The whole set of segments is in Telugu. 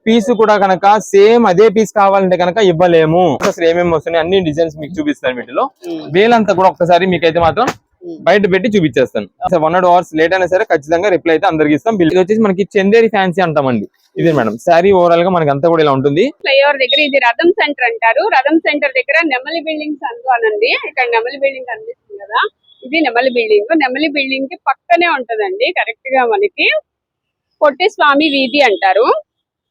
పీస్ కూడా కనుక సేమ్ అదే పీస్ కావాలంటే కనుక ఇవ్వలేము. అసలు ఏమేమి వస్తున్నాయి అన్ని డిజైన్స్ మీకు చూపిస్తాను. వీటిలో వేలంతా కూడా ఒక్కసారి మీకైతే మాత్రం బయట పెట్టి చూపించేస్తాను. 1 hours లేట్ అయినా సరే ఖచ్చితంగా రిప్లై అయితే అందరికి ఇస్తాం. ఇది వచ్చేసి మనకి చందేరి ఫ్యాన్సీ అంటామండి. ఇదే మేడం శారీ ఓవరాల్ గా మనకి అంతా కూడా ఇలా ఉంటుంది. ఫ్లైఓవర్ దగ్గర ఇది రథం సెంటర్ అంటారు. రథం సెంటర్ దగ్గర నెమలి బిల్డింగ్స్ అనండి. ఇక్కడ నెమలి బిల్డింగ్ కనిపిస్తుంది కదా, ఇది నెమలి బిల్డింగ్. నెమలి బిల్డింగ్ కి పక్కనే ఉంటదండి. కరెక్ట్ గా మనకి పొట్టి స్వామి వీధి అంటారు.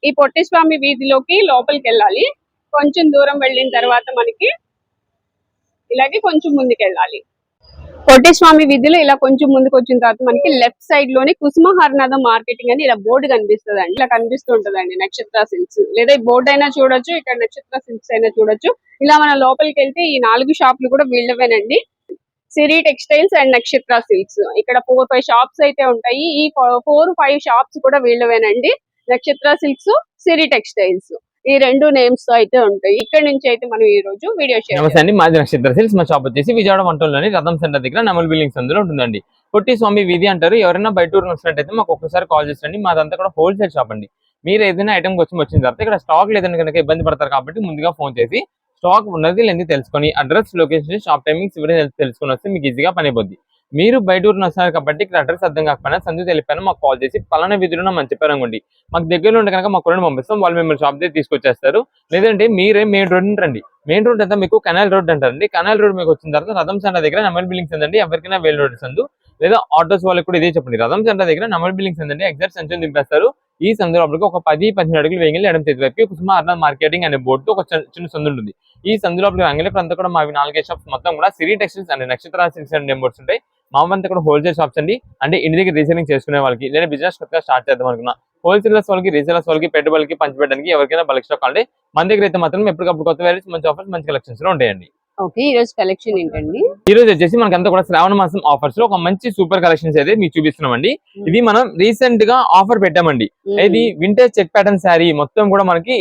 ఈ పొట్టి స్వామి వీధిలోకి లోపలికి వెళ్ళాలి. కొంచెం దూరం వెళ్ళిన తర్వాత మనకి ఇలాగే కొంచెం ముందుకు వెళ్ళాలి. పొట్టి స్వామి వీధిలో ఇలా కొంచెం ముందుకు వచ్చిన తర్వాత మనకి లెఫ్ట్ సైడ్ లోనే కుసుమ హరనాథం మార్కెటింగ్ అని ఇలా బోర్డు కనిపిస్తుంది అండి. ఇలా కనిపిస్తూ ఉంటదండి నక్షత్ర సిల్క్స్. లేదా ఈ బోర్డు అయినా చూడొచ్చు, ఇక్కడ నక్షత్ర సిల్క్స్ అయినా చూడొచ్చు. ఇలా మన లోపలికి వెళ్తే ఈ 4 షాపులు కూడా వీళ్ళవేనండి. సిరి టెక్స్టైల్స్ అండ్ నక్షత్ర సిల్క్స్. ఇక్కడ 4-5 షాప్స్ అయితే ఉంటాయి. ఈ 4-5 షాప్స్ కూడా వీళ్ళవేనండి. నక్షత్ర సిల్క్స్, సిరి టెక్స్టైల్స్, ఈ 2 నేమ్స్ తో అయితే ఉంటాయి. ఇక్కడ నుంచి అయితే మనం ఈ రోజు వీడియో షేర్. నమస్తే అండి, మాది నక్షత్ర సిల్క్స్. మా షాప్ వచ్చేసి విజయవాడ వంటల్లోని రథం సెంటర్ దగ్గర నెమలి బిల్డింగ్స్ అందులో ఉంటుందండి. పొట్టి స్వామి వీధి అంటారు. ఎవరైనా బయట ఊరు వచ్చినట్టయితే మాకు ఒక్కసారి కాల్ చేయండి. మాదంతా కూడా హోల్సేల్ షాప్ అండి. మీరు ఏదైనా ఐటమ్ వచ్చిన తర్వాత ఇక్కడ స్టాక్ లేదని కనుక ఇబ్బంది పడతారు కాబట్టి ముందుగా ఫోన్ చేసి స్టాక్ ఉన్నది లేని తెలుసుకొని అడ్రస్, లొకేషన్, షాప్ టైమింగ్స్ ఇవన్నీ తెలుసుకొని వస్తే మీకు ఈజీగా పని అయిపోద్ది. మీరు బయట ఊరిని వస్తున్నారు కాబట్టి ఇక్కడ అడ్రస్ అర్థం కాకపోయినా సందు తెలిపాను మాకు కాల్ చేసి పలానా వీధిలో మనం చెప్పారు అనుకోండి, మాకు దగ్గరలో ఉంటే కనుక మాకు పంపిస్తాం. వాళ్ళు మిమ్మల్ని షాప్ దగ్గర తీసుకొచ్చేస్తారు. లేదంటే మీరే మెయిన్ రోడ్ రండి. మెయిన్ రోడ్ అంతా మీకు కెనాల్ రోడ్ అంటారండి. కెనాల్ రోడ్ మీకు వచ్చిన తర్వాత రథం సెంటర్ దగ్గర నెమలి బిల్డింగ్స్ ఉందండి. ఎవరికైనా వేలు రోడ్ సందు లేదా ఆటోస్ వాళ్ళకి కూడా ఇదే చెప్పండి. రథం సెంటర్ దగ్గర నెమలి బిల్డింగ్స్ ఉందండి. ఎగ్జాక్ట్ సంచులు దింపేస్తారు. ఈ సందు లోపలికి ఒక 10-15 అడుగులు వేయండి. ఎడమ చేతి వైపు కుసుమ హరనాథ్ మార్కెటింగ్ అనే బోర్డుతో ఒక చిన్న సందు ఉంటుంది. ఈ సందు లోపలికి అంగలి అంతా కూడా మావి 4 షాప్స్ మొత్తం కూడా సిరి టెక్స్టైల్స్ అండ్ నక్షత్ర సిల్క్స్ అండ్ నెంబర్స్ ఉంటాయి. మామంతా కూడా హోల్సేల్ షాప్స్ అండి. అంటే ఇంటి దగ్గర రీసేలింగ్ చేసుకునే వాళ్ళకి, లేదా బిజినెస్ కొత్తగా స్టార్ట్ చేద్దాం అనుకున్నా హోల్సేలర్స్ వాళ్ళకి, రీసేలర్స్ వాళ్ళకి, పెట్టుబడికి పంచిపెట్టడానికి ఎవరికైనా బల్క్ స్టాక్ కావాలి మన దగ్గర అయితే మాత్రం ఎప్పటికప్పుడు కొత్త వెరైటీస్, మంచి ఆఫర్స్, మంచి కలెక్షన్స్ లో ఉంటాయండి. ఓకే, ఈ రోజు కలెక్షన్ ఏంటండి? ఈ రోజు వచ్చేసి మనకంతా కూడా శ్రావణ మాసం ఆఫర్స్ లో ఒక మంచి సూపర్ కలెక్షన్స్ అయితే మీకు చూపిస్తున్నామండి. ఇది మనం రీసెంట్ గా ఆఫర్ పెట్టామండి. ఇది వింటేజ్ చెక్ ప్యాటర్న్ శారీ మొత్తం కూడా మనకి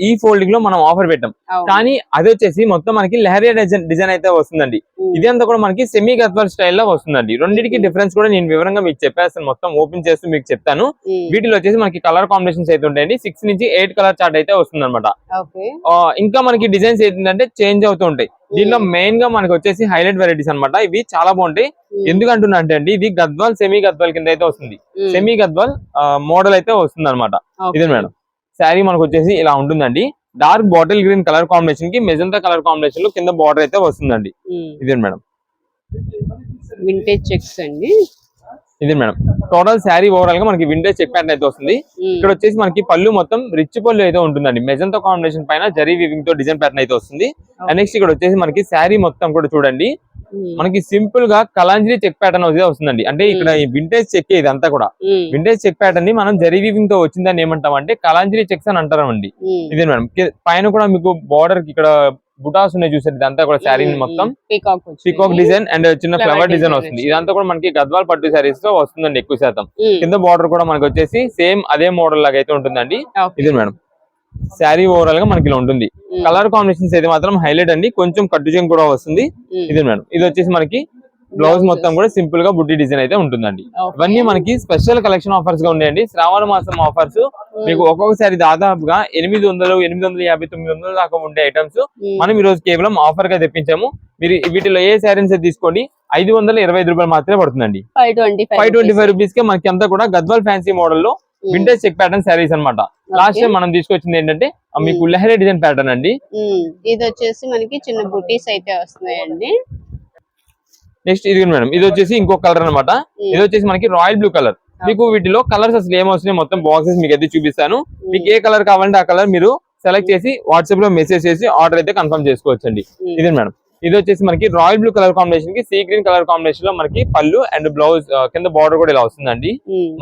ఈ ఫోల్డింగ్ లో మనం ఆఫర్ పెట్టాం. కానీ అది వచ్చేసి మొత్తం మనకి లెహరియా డిజైన్ అయితే వస్తుందండి. ఇదంతా కూడా మనకి సెమీ గద్వాల్ స్టైల్లో వస్తుందండి. రెండింటికి డిఫరెన్స్ కూడా నేను వివరంగా మీకు చెప్పేస్తాను. మొత్తం ఓపెన్ చేస్తూ మీకు చెప్తాను. వీటిలో వచ్చేసి మనకి కలర్ కాంబినేషన్స్ అయితే ఉంటాయండి. 6 నుంచి 8 కలర్ చార్ట్ అయితే వస్తుంది అనమాట. ఇంకా మనకి డిజైన్స్ ఏంటంటే చేంజ్ అవుతూ ఉంటాయి. దీనిలో మెయిన్ గా మనకి వచ్చేసి హైలైట్ వెరైటీస్ అనమాట. ఇవి చాలా బాగుంటాయి. ఎందుకంటున్నా అంటే అండి, ఇది గద్వాల్ సెమీ గద్వాల్ కింద అయితే వస్తుంది. సెమీ గద్వాల్ మోడల్ అయితే వస్తుంది అనమాట. ఇదే మేడం శారీ మనకు వచ్చేసి ఇలా ఉంటుందండి. Dark bottle green colour combination కి మెజంతా కలర్ కాంబినేషన్ లో కింద బార్డర్ అయితే వస్తుందండి. ఇదే మేడం వింటేజ్ చెక్స్ అండి. ఇదే మేడం టోటల్ శారీ ఓవరాల్ గా మనకి వింటేజ్ చెక్ ప్యాటర్న్ అయితే వస్తుంది. ఇక్కడ వచ్చేసి మనకి పళ్ళు మొత్తం రిచ్ పళ్ళు అయితే ఉంటుందండి. మెజంతా కాంబినేషన్ పైన జరీ వీవింగ్ తో డిజైన్ ప్యాటర్న్ అయితే వస్తుంది. నెక్స్ట్ ఇక్కడ వచ్చేసి మనకి శారీ మొత్తం కూడా చూడండి మనకి సింపుల్ గా కలాంజరీ చెక్ ప్యాటర్న్ అయితే వస్తుందండి. అంటే ఇక్కడ వింటేజ్ చెక్ ఇదంతా కూడా వింటేజ్ చెక్ ప్యాటర్న్ ని మనం జరీ వీవింగ్ తో వచ్చిందని ఏమంటాం అంటే కలాంజరీ చెక్స్ అని అంటారండి. ఇదే మేడం పైన కూడా మీకు బార్డర్ కి ఇక్కడ బుటాస్ ఉన్నాయి చూసారు. ఇదంతా కూడా శారీ మొత్తం పీకాక్ డిజైన్ అండ్ చిన్న ఫ్లవర్ డిజైన్ వస్తుంది. ఇదంతా కూడా మనకి గద్వాల్ పట్టు శారీస్ లో వస్తుందండి ఎక్కువ శాతం. కింద బార్డర్ కూడా మనకి వచ్చేసి సేమ్ అదే మోడల్ లాగా అయితే ఉంటుందండి. ఇదే మేడం శారీ ఓవరాల్ గా మనకి ఇలా ఉంటుంది. కలర్ కాంబినేషన్స్ అయితే మాత్రం హైలైట్ అండి. కొంచెం కట్టుజం కూడా వస్తుంది. ఇదే మేడం ఇది వచ్చేసి మనకి బ్లౌజ్ మొత్తం కూడా సింపుల్ గా బుట్టి డిజైన్ అయితే ఉంటుందండి. ఇవన్నీ మనకి స్పెషల్ కలెక్షన్ ఆఫర్స్ గా ఉన్నాయండి. శ్రావణ మాసం ఆఫర్స్ మీకు ఒక్కొక్కసారి దాదాపుగా 800, 850, 900 దాకా ఉండే ఐటమ్స్ మనం ఈ రోజు కేవలం ఆఫర్ గా తెప్పించాము. మీరు వీటిలో ఏ శారీస్ తీసుకోండి 525 రూపాయలు మాత్రమే పడుతుందండి. 525 రూపీస్ కి మనకి అంతా కూడా గద్వాల్ ఫ్యాన్సీ మోడల్ లో వింటేజ్ చెక్ ప్యాటర్న్ శారీస్ అనమాట. లాస్ట్ టైం మనం తీసుకొచ్చింది ఏంటంటే మీకు లెహరియా డిజైన్ ప్యాటర్న్ అండి. ఇది వచ్చేసి మనకి చిన్న బుటీస్ అయితే వస్తున్నాయండి. నెక్స్ట్ ఇది మేడం ఇది వచ్చేసి ఇంకొక కలర్ అనమాట. ఇది వచ్చేసి మనకి రాయల్ బ్లూ కలర్. మీకు వీటిలో కలర్స్ అసలు ఏమొస్తున్నాయి మొత్తం బాక్సెస్ మీకు అయితే చూపిస్తాను. మీకు ఏ కలర్ కావాలంటే ఆ కలర్ మీరు సెలెక్ట్ చేసి వాట్సాప్ లో మెసేజ్ చేసి ఆర్డర్ అయితే కన్ఫర్మ్ చేసుకోవచ్చండి. ఇదే మేడం ఇది వచ్చేసి మనకి రాయల్ బ్లూ కలర్ కాంబినేషన్ కి సీ గ్రీన్ కలర్ కాంబినేషన్ లో మనకి పళ్ళు అండ్ బ్లౌజ్ కింద బార్డర్ కూడా ఇలా వస్తుందండి.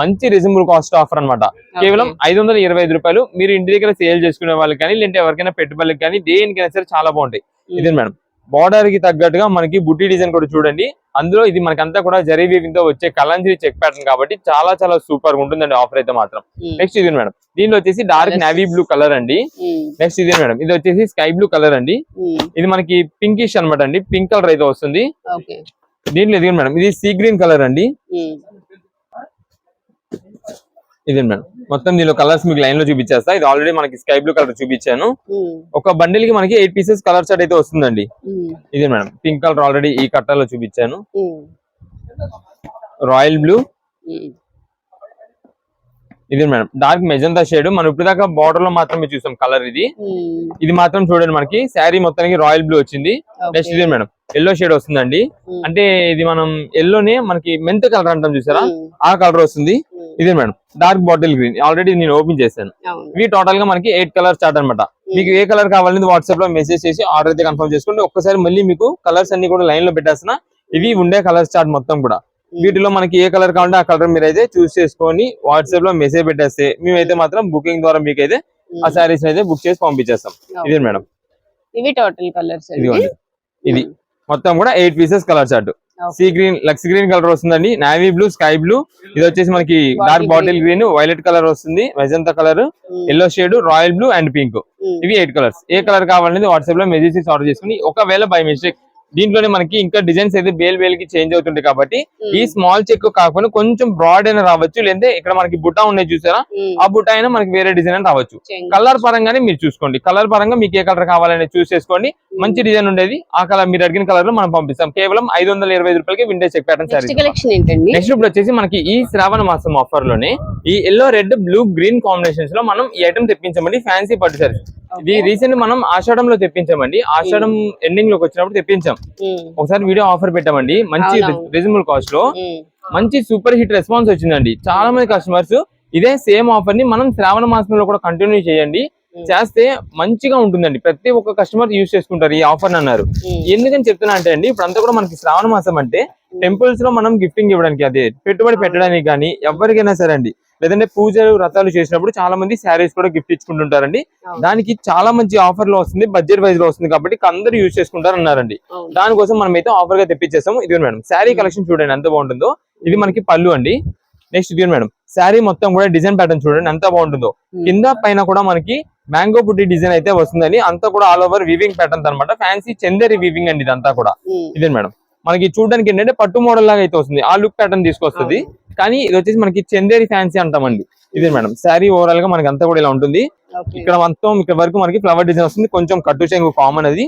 మంచి రీజనబుల్ కాస్ట్ ఆఫర్ అనమాట. కేవలం 525 రూపాయలు. మీరు ఇంటి దగ్గర సేల్ చేసుకునే వాళ్ళకి కానీ లేదంటే ఎవరికైనా పెట్టుబడులకు కానీ దేనికైనా సరే చాలా బాగుంటాయి. ఇదే మేడం బార్డర్ కి తగ్గట్టుగా మనకి బుట్టి డిజైన్ కూడా చూడండి. అందులో ఇది మనకంతా కూడా జరీ వీవింగ్ తో వచ్చే కలంజరీ చెక్ ప్యాటర్న్ కాబట్టి చాలా చాలా సూపర్ గా ఉంటుందండి ఆఫర్ అయితే మాత్రం. నెక్స్ట్ ఇది మేడం దీనిలో వచ్చేసి డార్క్ నేవీ బ్లూ కలర్ అండి. నెక్స్ట్ ఇది మేడం ఇది వచ్చేసి స్కై బ్లూ కలర్ అండి. ఇది మనకి పింకిష్ అనమాట అండి. పింక్ కలర్ అయితే వస్తుంది. దీంట్లో ఇది మేడం ఇది సీ గ్రీన్ కలర్ అండి. ఇది మేడం మొత్తం దీనిలో కలర్స్ మీకు లైన్ లో చూపించేస్తా. ఇది ఆల్రెడీ మనకి స్కై బ్లూ కలర్ చూపించాను. ఒక బండిల్ కి మనకి 8 పీసెస్ కలర్ చార్ట్ అయితే వస్తుందండి. ఇది మేడం పింక్ కలర్ ఆల్రెడీ ఈ కట్టలో చూపించాను. రాయల్ బ్లూ, ఇది మేడం డార్క్ మెజంతా షేడ్. మనం ఇప్పుడు దాకా బార్డర్ లో మాత్రమే చూసాం కలర్. ఇది మాత్రం చూడండి మనకి శారీ మొత్తానికి రాయల్ బ్లూ వచ్చింది. నెక్స్ట్ ఇది మేడం ఎల్లో షేడ్ వస్తుందండి. అంటే ఇది మనం ఎల్లోనే మనకి మెంత్ కలర్ అంటాం చూసారా, ఆ కలర్ వస్తుంది. ఇది madam dark bottle green already నేను ఓపెన్ చేశాను. ఇవి టోటల్ గా మనకి 8 కలర్ చార్ట్ అనమాట. మీకు ఏ కలర్ కావాలని వాట్సాప్ లో మెసేజ్ చేసి ఆర్డర్ అయితే కన్ఫర్మ్ చేసుకోండి. ఒక్కసారి మళ్ళీ మీకు కలర్స్ అన్ని కూడా లైన్ లో పెట్టేస్తున్నా. ఇవి ఉండే కలర్ చార్ట్ మొత్తం కూడా. వీటిలో మనకి ఏ కలర్ కావాలంటే ఆ కలర్ మీరు అయితే చూస్ చేసుకొని వాట్సాప్ లో మెసేజ్ పెట్టేస్తే మేమైతే మాత్రం బుకింగ్ ద్వారా మీకు అయితే ఆ సారీస్ అయితే బుక్ చేసి పంపించేస్తాం. ఇది మేడం ఇవి టోటల్ కలర్స్. ఇది మొత్తం కూడా 8 pieces colour chart. Sea green, lux green colour వస్తుందండి, నావీ బ్లూ, స్కై బ్లూ. ఇది వచ్చేసి మనకి dark bottle green, violet colour వస్తుంది, magenta colour, yellow shade, royal blue and pink. ఇవి 8 కలర్స్. ఏ కలర్ కావాలనేది వాట్సాప్ లో మెసేజ్ చేసి ఆర్డర్ చేసుకుని, ఒకవేళ బై మిస్టేక్ దీంట్లోనే మనకి ఇంకా డిజైన్స్ అయితే బేల్ కి చేంజ్ అవుతుంటాయి కాబట్టి ఈ స్మాల్ చెక్ కాకుండా కొంచెం బ్రాడ్ అయినా రావచ్చు. లేదంటే ఇక్కడ మనకి బుట్ట ఉన్నాయి చూసారా, ఆ బుట్ట అయినా మనకి వేరే డిజైన్ అని రావచ్చు. కలర్ పరంగానే మీరు చూసుకోండి. కలర్ పరంగా మీకు ఏ కలర్ కావాలని చూస్ చేసుకోండి. మంచి డిజైన్ ఉండేది ఆ కలర్ మీరు అడిగిన కలర్ లో మనం పంపిస్తాం. కేవలం 525 రూపాయలకి vintage check pattern sari. Next ఇప్పుడు వచ్చేసి మనకి ఈ శ్రావణ మాసం ఆఫర్ లోనే ఈ yellow, red, blue, green combinations లో మనం ఈ ఐటమ్ తెప్పించామండి. ఫ్యాన్సీ పట్టు సారీ. ఇది రీసెంట్ మనం ఆషాఢంలో తెప్పించామండి. ఆషాఢం ఎండింగ్ లోకి వచ్చినప్పుడు తెప్పించాం. ఒకసారి వీడియో ఆఫర్ పెట్టామండి. మంచి రీజనబుల్ కాస్ట్ లో మంచి సూపర్ హిట్ రెస్పాన్స్ వచ్చిందండి. చాలా మంది కస్టమర్స్ ఇదే సేమ్ ఆఫర్ ని మనం శ్రావణ మాసంలో కూడా కంటిన్యూ చేయండి, చేస్తే మంచిగా ఉంటుందండి. ప్రతి ఒక్క కస్టమర్ యూజ్ చేసుకుంటారు ఈ ఆఫర్ అన్నారు. ఎందుకని చెప్తున్నా అంటే అండి, ఇప్పుడు అంతా కూడా మనకి శ్రావణ మాసం అంటే టెంపుల్స్ లో మనం గిఫ్టింగ్ ఇవ్వడానికి, అదే పెట్టుబడి పెట్టడానికి కానీ ఎవరికైనా సరే అండి, లేదంటే పూజలు వ్రతాలు చేసినప్పుడు చాలా మంది శారీస్ కూడా గిఫ్ట్ ఇచ్చుకుంటుంటారండి. దానికి చాలా మంచి ఆఫర్ లో వస్తుంది, బడ్జెట్ వైజ్ లో వస్తుంది కాబట్టి అందరూ యూజ్ చేసుకుంటారు అన్నారండి. దానికోసం మనం అయితే ఆఫర్ గా తెప్పించేస్తాము. ఇది మేడం శారీ కలెక్షన్ చూడండి ఎంత బాగుంటుందో. ఇది మనకి పళ్ళు అండి. నెక్స్ట్ ఇది మేడం శారీ మొత్తం కూడా డిజైన్ ప్యాటర్న్ చూడండి ఎంత బాగుంటుందో. కింద పైన కూడా మనకి మ్యాంగో బుట్టి డిజైన్ అయితే వస్తుందని, అంతా కూడా ఆల్ ఓవర్ వీవింగ్ ప్యాటర్న్ అనమాట. ఫ్యాన్సీ చందేరి వీవింగ్ అండి ఇదంతా కూడా. ఇదే మేడం మనకి చూడడానికి ఏంటంటే పట్టు మోడల్ లాగా అయితే వస్తుంది, ఆ లుక్ ప్యాటర్న్ తీసుకొస్తుంది. కానీ ఇది వచ్చేసి మనకి చందేరి ఫ్యాన్సీ అంటామండి. ఇదే మేడం శారీ ఓవరాల్ గా మనకి అంతా కూడా ఇలా ఉంటుంది. ఇక్కడ మొత్తం ఇక్కడ వరకు మనకి ఫ్లవర్ డిజైన్ వస్తుంది, కొంచెం కట్టు చెంగు కామన్ అది.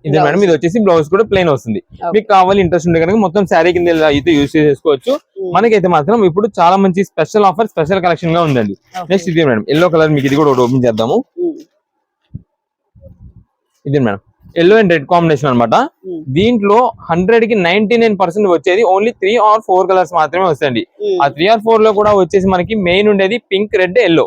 ఇదే మేడం ఇది వచ్చేసి బ్లౌజ్ కూడా ప్లెయిన్ వస్తుంది. మీకు కావాలి ఇంట్రెస్ట్ ఉంటే కనుక మొత్తం శారీ కింద అయితే యూజ్ చేసుకోవచ్చు. మనకైతే మాత్రం ఇప్పుడు చాలా మంచి స్పెషల్ ఆఫర్, స్పెషల్ కలెక్షన్ గా ఉందండి. నెక్స్ట్ ఇది మేడం ఎల్లో కలర్, మీకు ఇది కూడా ఓపెన్ చేద్దాము. ఇది madam yellow and red combination అనమాట. దీంట్లో 100 కి 99% వచ్చేది ఓన్లీ 3 or 4 కలర్స్ మాత్రమే వస్తాయండి. ఆ 3 or 4 లో కూడా వచ్చేసి మనకి మెయిన్ ఉండేది పింక్, రెడ్, ఎల్లో,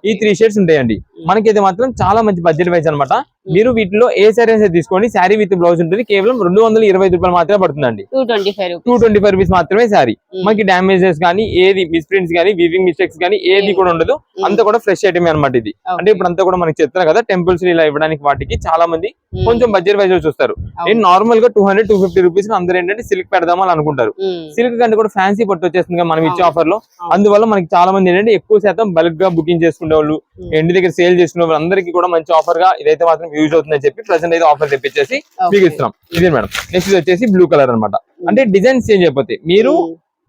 ఈ 3 షేడ్స్ ఉంటాయండి. మనకైతే మాత్రం చాలా మంచి బడ్జెట్ వైజ్ అనమాట. మీరు వీటిలో ఏ శారీ అయితే తీసుకోండి, శారీ విత్ బ్లౌజ్ ఉంటుంది. కేవలం 225 రూపాయలు మాత్రమే పడుతుందండి. 225 రూపీస్ మాత్రమే శారీ. మనకి డామేజెస్ కానీ, ఏది మిస్ప్రింట్స్ కానీ, వీవింగ్ మిస్టేక్స్ కానీ ఏది కూడా ఉండదు. అంతా కూడా ఫ్రెష్ ఐటమ్ అనమాట ఇది. అంటే ఇప్పుడు అంతా కూడా మనకి చెప్తున్నా కదా, టెంపుల్స్ ఇలా ఇవ్వడానికి వాటికి చాలా మంది కొంచెం బడ్జెట్ వైజ్ చూస్తారు. నేను నార్మల్ గా 200-250 రూపీస్ అందరూ ఏంటంటే సిల్క్ పెడదామని అనుకుంటారు. సిల్క్ కంటే కూడా ఫ్యాన్సీ పట్టు వచ్చేస్తుంది మనం ఇచ్చే ఆఫర్ లో. అందువల్ల మనకి చాలా మంది ఏంటంటే ఎక్కువ శాతం బల్క్ గా బుకింగ్ చేసుకునే వాళ్ళు, ఎండి దగ్గర సేల్ చేసుకునే వాళ్ళు అందరికీ కూడా మంచి ఆఫర్ గా ఇదైతే మాత్రం యూజ్ అవుతుందని చెప్పి ప్రెసెంట్ అయితే ఆఫర్ తెప్పించేసి మీకు ఇస్తున్నాం. ఇదే మేడం నెక్స్ట్ వచ్చేసి బ్లూ కలర్ అనమాట. అంటే డిజైన్స్ చేంజ్ అయిపోతాయి. మీరు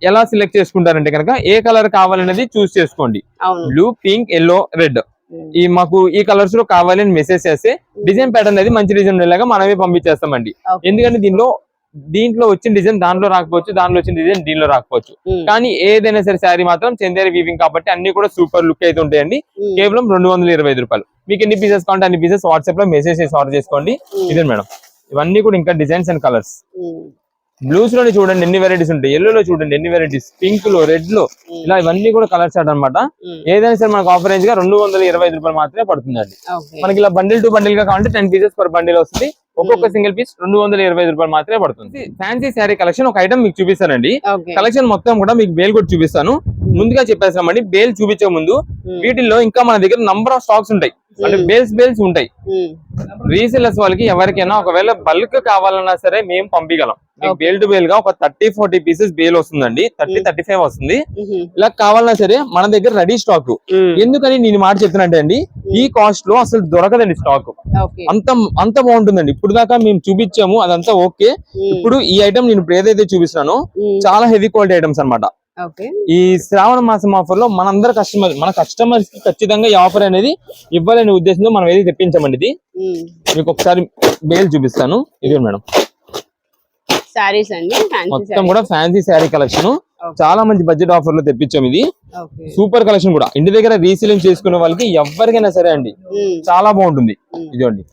ఎలా సెలెక్ట్ చేసుకుంటారంటే కనుక ఏ కలర్ కావాలనేది చూస్ చేసుకోండి. బ్లూ, పింక్, ఎల్లో, రెడ్ ఈ మాకు ఈ కలర్స్ లో కావాలని మెసేజ్ చేస్తే డిజైన్ ప్యాటర్న్ అనేది మంచి డిజైన్ ఉండేలాగా మనమే పంపించేస్తామండి. ఎందుకంటే దీంట్లో వచ్చిన డిజైన్ దాంట్లో రాకపోవచ్చు, దాంట్లో వచ్చిన డిజైన్ దీనిలో రాకపోవచ్చు. కానీ ఏదైనా సరే శారీ మాత్రం చందేరి వీవింగ్ కాబట్టి అన్ని కూడా సూపర్ లుక్ అయితే ఉంటాయండి. కేవలం 225 రూపాయలు. మీకు ఎన్ని పీసెస్ కావాలంటే అన్ని పీసెస్ వాట్సాప్ లో మెసేజ్ చేసి ఆర్డర్ చేసుకోండి. ఇదే మేడం ఇవన్నీ కూడా ఇంకా డిజైన్స్ అండ్ కలర్స్. బ్లూస్ లోనే చూడండి ఎన్ని వెరైటీస్ ఉంటాయి, ఎల్లో లో చూడండి ఎన్ని వెరైటీస్, పింక్ లో, రెడ్ లో, ఇలా ఇవన్నీ కూడా కలర్స్ అనమాట. ఏదైనా సరే మనకు ఆఫర్ రేంజ్ గా 225 రూపాయలు మాత్రమే పడుతుందండి. మనకి ఇలా బండిల్ టు బండిల్ గా కావాలంటే 10 పీసెస్ పర్ బండిల్ వస్తుంది. ఒక్కొక్క సింగిల్ పీస్ 225 రూపాయలు మాత్రమే పడుతుంది. ఫ్యాన్సీ శారీ కలెక్షన్ ఒక ఐటమ్ మీకు చూపిస్తానండి. కలెక్షన్ మొత్తం కూడా మీకు బేల్ కూడా చూపిస్తాను. ముందుగా చెప్పేసామండి, బేల్ చూపించే ముందు వీటిల్లో ఇంకా మన దగ్గర నంబర్ ఆఫ్ స్టాక్స్ ఉంటాయి. అంటే బేల్స్ ఉంటాయి. రీసేలర్స్ వాళ్ళకి ఎవరికైనా ఒకవేళ బల్క్ కావాలన్నా సరే మేము పంపించగలం. మీకు బేల్ టు బేల్ గా ఒక 30-40 పీసెస్ బేల్ వస్తుందండి, 30-35 వస్తుంది. ఇలా కావాలన్నా సరే మన దగ్గర రెడీ స్టాక్. ఎందుకని నేను మాట చెప్తున్నట్టే అండి, ఈ కాస్ట్ లో అసలు దొరకదండి స్టాక్. అంత బాగుంటుందండి. ఇప్పుడు దాకా మేము చూపించాము అదంతా ఓకే. ఇప్పుడు ఈ ఐటమ్ నేను ఇప్పుడు ఏదైతే చూపిస్తున్నానో చాలా హెవీ క్వాలిటీ ఐటమ్స్ అనమాట. ఓకే. ఈ శ్రావణ మాసం ఆఫర్ లో మన కస్టమర్స్ కి ఖచ్చితంగా ఈ ఆఫర్ అనేది ఇవ్వాలనే ఉద్దేశంతో మనం ఏది తెప్పించామండి. ఇది మీకు ఒకసారి బేల్ చూపిస్తాను. ఇది మేడం సారీస్ అండి, మొత్తం కూడా ఫ్యాన్సీ శారీ కలెక్షన్. చాలా మంచి బడ్జెట్ ఆఫర్ లో తెప్పించాం. ఇది సూపర్ కలెక్షన్ కూడా. ఇంటి దగ్గర రీసేలింగ్ చేసుకునే వాళ్ళకి ఎవరికైనా సరే అండి చాలా బాగుంటుంది. ఇదిగోండి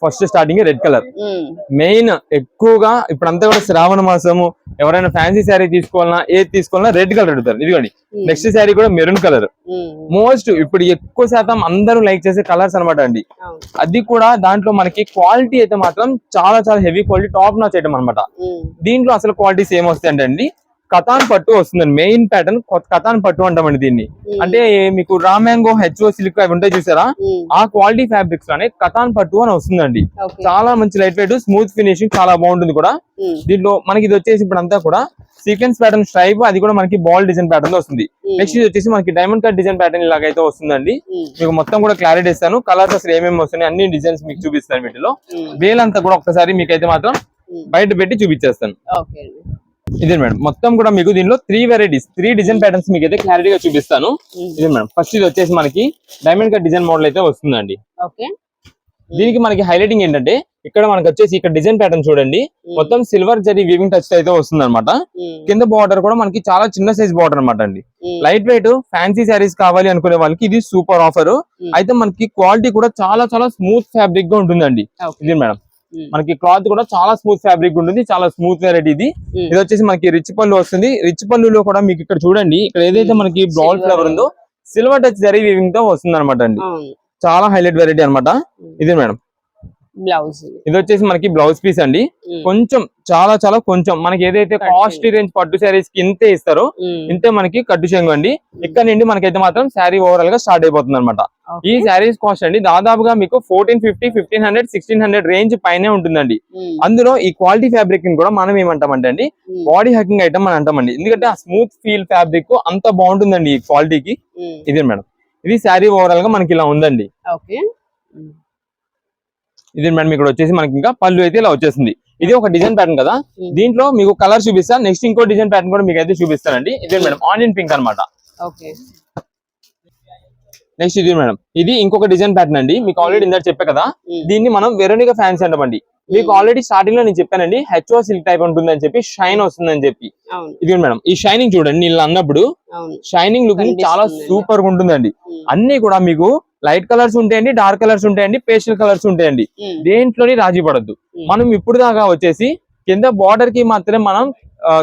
first starting red colour main ఎక్కువగా ఇప్పుడంతా కూడా శ్రావణ మాసము. ఎవరైనా ఫ్యాన్సీ శారీ తీసుకోవాలన్నా ఏది తీసుకోవాలన్నా రెడ్ కలర్ అడుగుతారు. ఇదిగోండి నెక్స్ట్ శారీ కూడా మెరూన్ కలర్. మోస్ట్ ఇప్పుడు ఎక్కువ శాతం అందరూ లైక్ చేసే కలర్స్ అనమాట అండి. అది కూడా దాంట్లో మనకి క్వాలిటీ అయితే మాత్రం చాలా చాలా heavy quality, top notch item అనమాట. దీంట్లో అసలు క్వాలిటీస్ ఏమొస్తాయి అంటే కతాన్ పట్టు వస్తుందండి. మెయిన్ ప్యాటర్న్ కతాన్ పట్టు అంటామండి దీన్ని. అంటే మీకు రామ్యాంగో, హెచ్ఓ సిల్క్ అవి ఉంటాయి చూసారా, ఆ క్వాలిటీ ఫ్యాబ్రిక్స్ లోనే కతాన్ పట్టు అని వస్తుందండి. చాలా మంచి లైట్ వెయిట్, స్మూత్ ఫినిషింగ్, చాలా బాగుంటుంది కూడా. దీంట్లో మనకి ఇది వచ్చేసి ఇప్పుడు అంతా కూడా సీక్వెన్స్ ప్యాటర్న్ స్ట్రైప్, అది కూడా మనకి బాల్ డిజైన్ ప్యాటర్న్ లో వస్తుంది. నెక్స్ట్ ఇది వచ్చేసి మనకి డైమండ్ కట్ డిజైన్ ప్యాటర్న్ ఇలాగైతే వస్తుందండి. మీకు మొత్తం కూడా క్లారిటీ ఇస్తాను. కలర్స్ అసలు ఏమేమి వస్తున్నాయి అన్ని డిజైన్స్ మీకు చూపిస్తాను. వీటిలో వేలంతా కూడా ఒక్కసారి మీకైతే మాత్రం బయట పెట్టి చూపించేస్తాను. ఇదే మేడం మొత్తం కూడా మీకు దీనిలో 3 వెరైటీస్ 3 డిజైన్ ప్యాటర్న్స్ మీకు అయితే క్లారిటీగా చూపిస్తాను. ఇదే మేడం ఫస్ట్ ఇది వచ్చేసి మనకి డైమండ్ కట్ డిజైన్ మోడల్ అయితే వస్తుందండి. దీనికి మనకి హైలైటింగ్ ఏంటంటే ఇక్కడ మనకి వచ్చేసి ఇక్కడ డిజైన్ ప్యాటర్న్ చూడండి, మొత్తం సిల్వర్ జరీ వీవింగ్ టచ్ అయితే వస్తుంది అనమాట. కింద బార్డర్ కూడా మనకి చాలా చిన్న సైజ్ బార్డర్ అనమాట అండి. లైట్ వెయిట్ ఫ్యాన్సీ శారీస్ కావాలి అనుకునే వాళ్ళకి ఇది సూపర్ ఆఫర్. అయితే మనకి క్వాలిటీ కూడా చాలా చాలా స్మూత్ ఫ్యాబ్రిక్ గా ఉంటుందండి. ఇది మేడం మనకి క్లాత్ కూడా చాలా స్మూత్ ఫ్యాబ్రిక్ ఉంటుంది, చాలా స్మూత్ వెరైటీ ఇది. ఇది వచ్చేసి మనకి రిచ్ పళ్ళు వస్తుంది. రిచ్ పళ్ళులో కూడా మీకు ఇక్కడ చూడండి, ఇక్కడ ఏదైతే మనకి బ్రౌన్ ఫ్లవర్ ఉందో సిల్వర్ టచ్ జరీ వీవింగ్ తో వస్తుంది అనమాట అండి. చాలా హైలైట్ వెరైటీ అనమాట. ఇది మేడం బ్లౌజ్. ఇది వచ్చేసి మనకి బ్లౌజ్ పీస్ అండి. కొంచెం చాలా చాలా కొంచెం మనకి ఏదైతే కాస్ట్ రేంజ్ పట్టు శారీస్ కి ఇంతే ఇస్తారో ఇంతే మనకి కట్టు చెంగు అండి. ఇక్కడ నుండి మనకైతే మాత్రం శారీ ఓవరాల్ గా స్టార్ట్ అయిపోతుంది అనమాట. ఈ శారీస్ కాస్ట్ అండి దాదాపుగా మీకు 1450, 1500, 1600 రేంజ్ పైనే ఉంటుందండి. అందులో ఈ క్వాలిటీ ఫ్యాబ్రిక్ ని కూడా మనం ఏమంటామంటే అండి బాడీ హకింగ్ ఐటమ్ అని అంటామండి. ఎందుకంటే ఆ స్మూత్ ఫీల్ ఫ్యాబ్రిక్ అంత బాగుంటుందండి ఈ క్వాలిటీకి. ఇదే మేడం ఇది శారీ ఓవరాల్ గా మనకి ఇలా ఉందండి. ఇది మేడం ఇక్కడ వచ్చేసి మనకి ఇంకా పళ్ళు అయితే ఇలా వచ్చేసింది. ఇది ఒక డిజైన్ ప్యాటర్న్ కదా, దీంట్లో మీకు కలర్ చూపిస్తాను. నెక్స్ట్ ఇంకో డిజైన్ ప్యాటర్న్ కూడా మీకు అయితే చూపిస్తానండి. ఇదే మేడం ఆనియన్ పింక్ అనమాట. నెక్స్ట్ ఇది మేడం ఇది ఇంకొక డిజైన్ ప్యాటర్న్ అండి. మీకు ఆల్రెడీ ఇందాక చెప్పా కదా, దీన్ని మనం వెరోనికా ఫ్యాన్సీ అంటామండి. మీకు ఆల్రెడీ స్టార్టింగ్ లో నేను చెప్పానండి హెచ్ఓ సిల్క్ టైప్ ఉంటుందని చెప్పి, షైన్ వస్తుందని చెప్పి. ఇది మేడం ఈ షైనింగ్ చూడండి, ఇలా అన్నప్పుడు షైనింగ్ లుకింగ్ చాలా సూపర్ గా ఉంటుందండి. అన్ని కూడా మీకు లైట్ కలర్స్ ఉంటాయండి, డార్క్ కలర్స్ ఉంటాయండి, పేస్టల్ కలర్స్ ఉంటాయండి. దేంట్లోని రాజీ పడద్దు. మనం ఇప్పుడు దాకా వచ్చేసి కింద బార్డర్ కి మాత్రమే మనం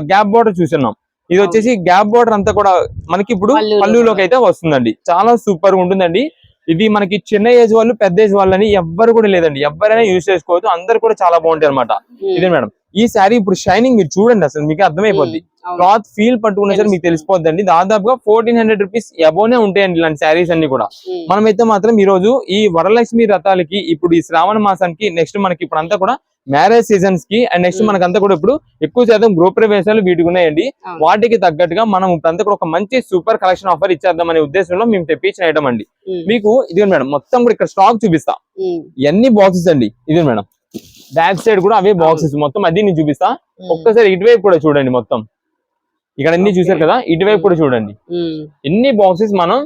గ్యాప్ బార్డర్ చూస్తున్నాం. ఇది వచ్చేసి గ్యాప్ బార్డర్ అంతా కూడా మనకి ఇప్పుడు పళ్ళులోకి అయితే వస్తుందండి. చాలా సూపర్ గా ఉంటుందండి. ఇది మనకి చిన్న ఏజ్ వాళ్ళు పెద్ద ఏజ్ వాళ్ళని ఎవ్వరు కూడా లేదండి, ఎవరైనా యూజ్ చేసుకోవచ్చు. అందరు కూడా చాలా బాగుంటాయి అనమాట. ఇదే మేడం ఈ శారీ ఇప్పుడు షైనింగ్ మీరు చూడండి, అసలు మీకు అర్థమైపోద్ది. క్లాత్ ఫీల్ పట్టుకున్నా సరే మీకు తెలిసిపోద్దండి. దాదాపుగా 1400 రూపీస్ అబోనే ఉంటాయండి ఇలాంటి శారీస్ అన్ని కూడా. మనమైతే మాత్రం ఈ రోజు ఈ వరలక్ష్మి రథాలకి, ఇప్పుడు ఈ శ్రావణ మాసానికి, నెక్స్ట్ మనకి ఇప్పుడు అంతా కూడా మ్యారేజ్ సీజన్స్ కి, అండ్ నెక్స్ట్ మనకంతా కూడా ఇప్పుడు ఎక్కువ శాతం గృహప్రవేశాలు వీటికి ఉన్నాయండి. వాటికి తగ్గట్టుగా మనం ఇప్పుడంతా కూడా ఒక మంచి సూపర్ కలెక్షన్ ఆఫర్ ఇచ్చేద్దాం అనే ఉద్దేశంలో మేము తెప్పించిన ఐటమ్ అండి. మీకు ఇది మేడం మొత్తం కూడా ఇక్కడ స్టాక్ చూపిస్తా. ఎన్ని బాక్సెస్ అండి. ఇది మేడం బ్యాక్ సైడ్ కూడా అవే బాక్సెస్ మొత్తం అది నేను చూపిస్తా. ఒక్కసారి ఇటువైపు కూడా చూడండి, మొత్తం ఇక్కడ అన్ని చూసారు కదా, ఇటువైపు కూడా చూడండి ఎన్ని బాక్సెస్ మనం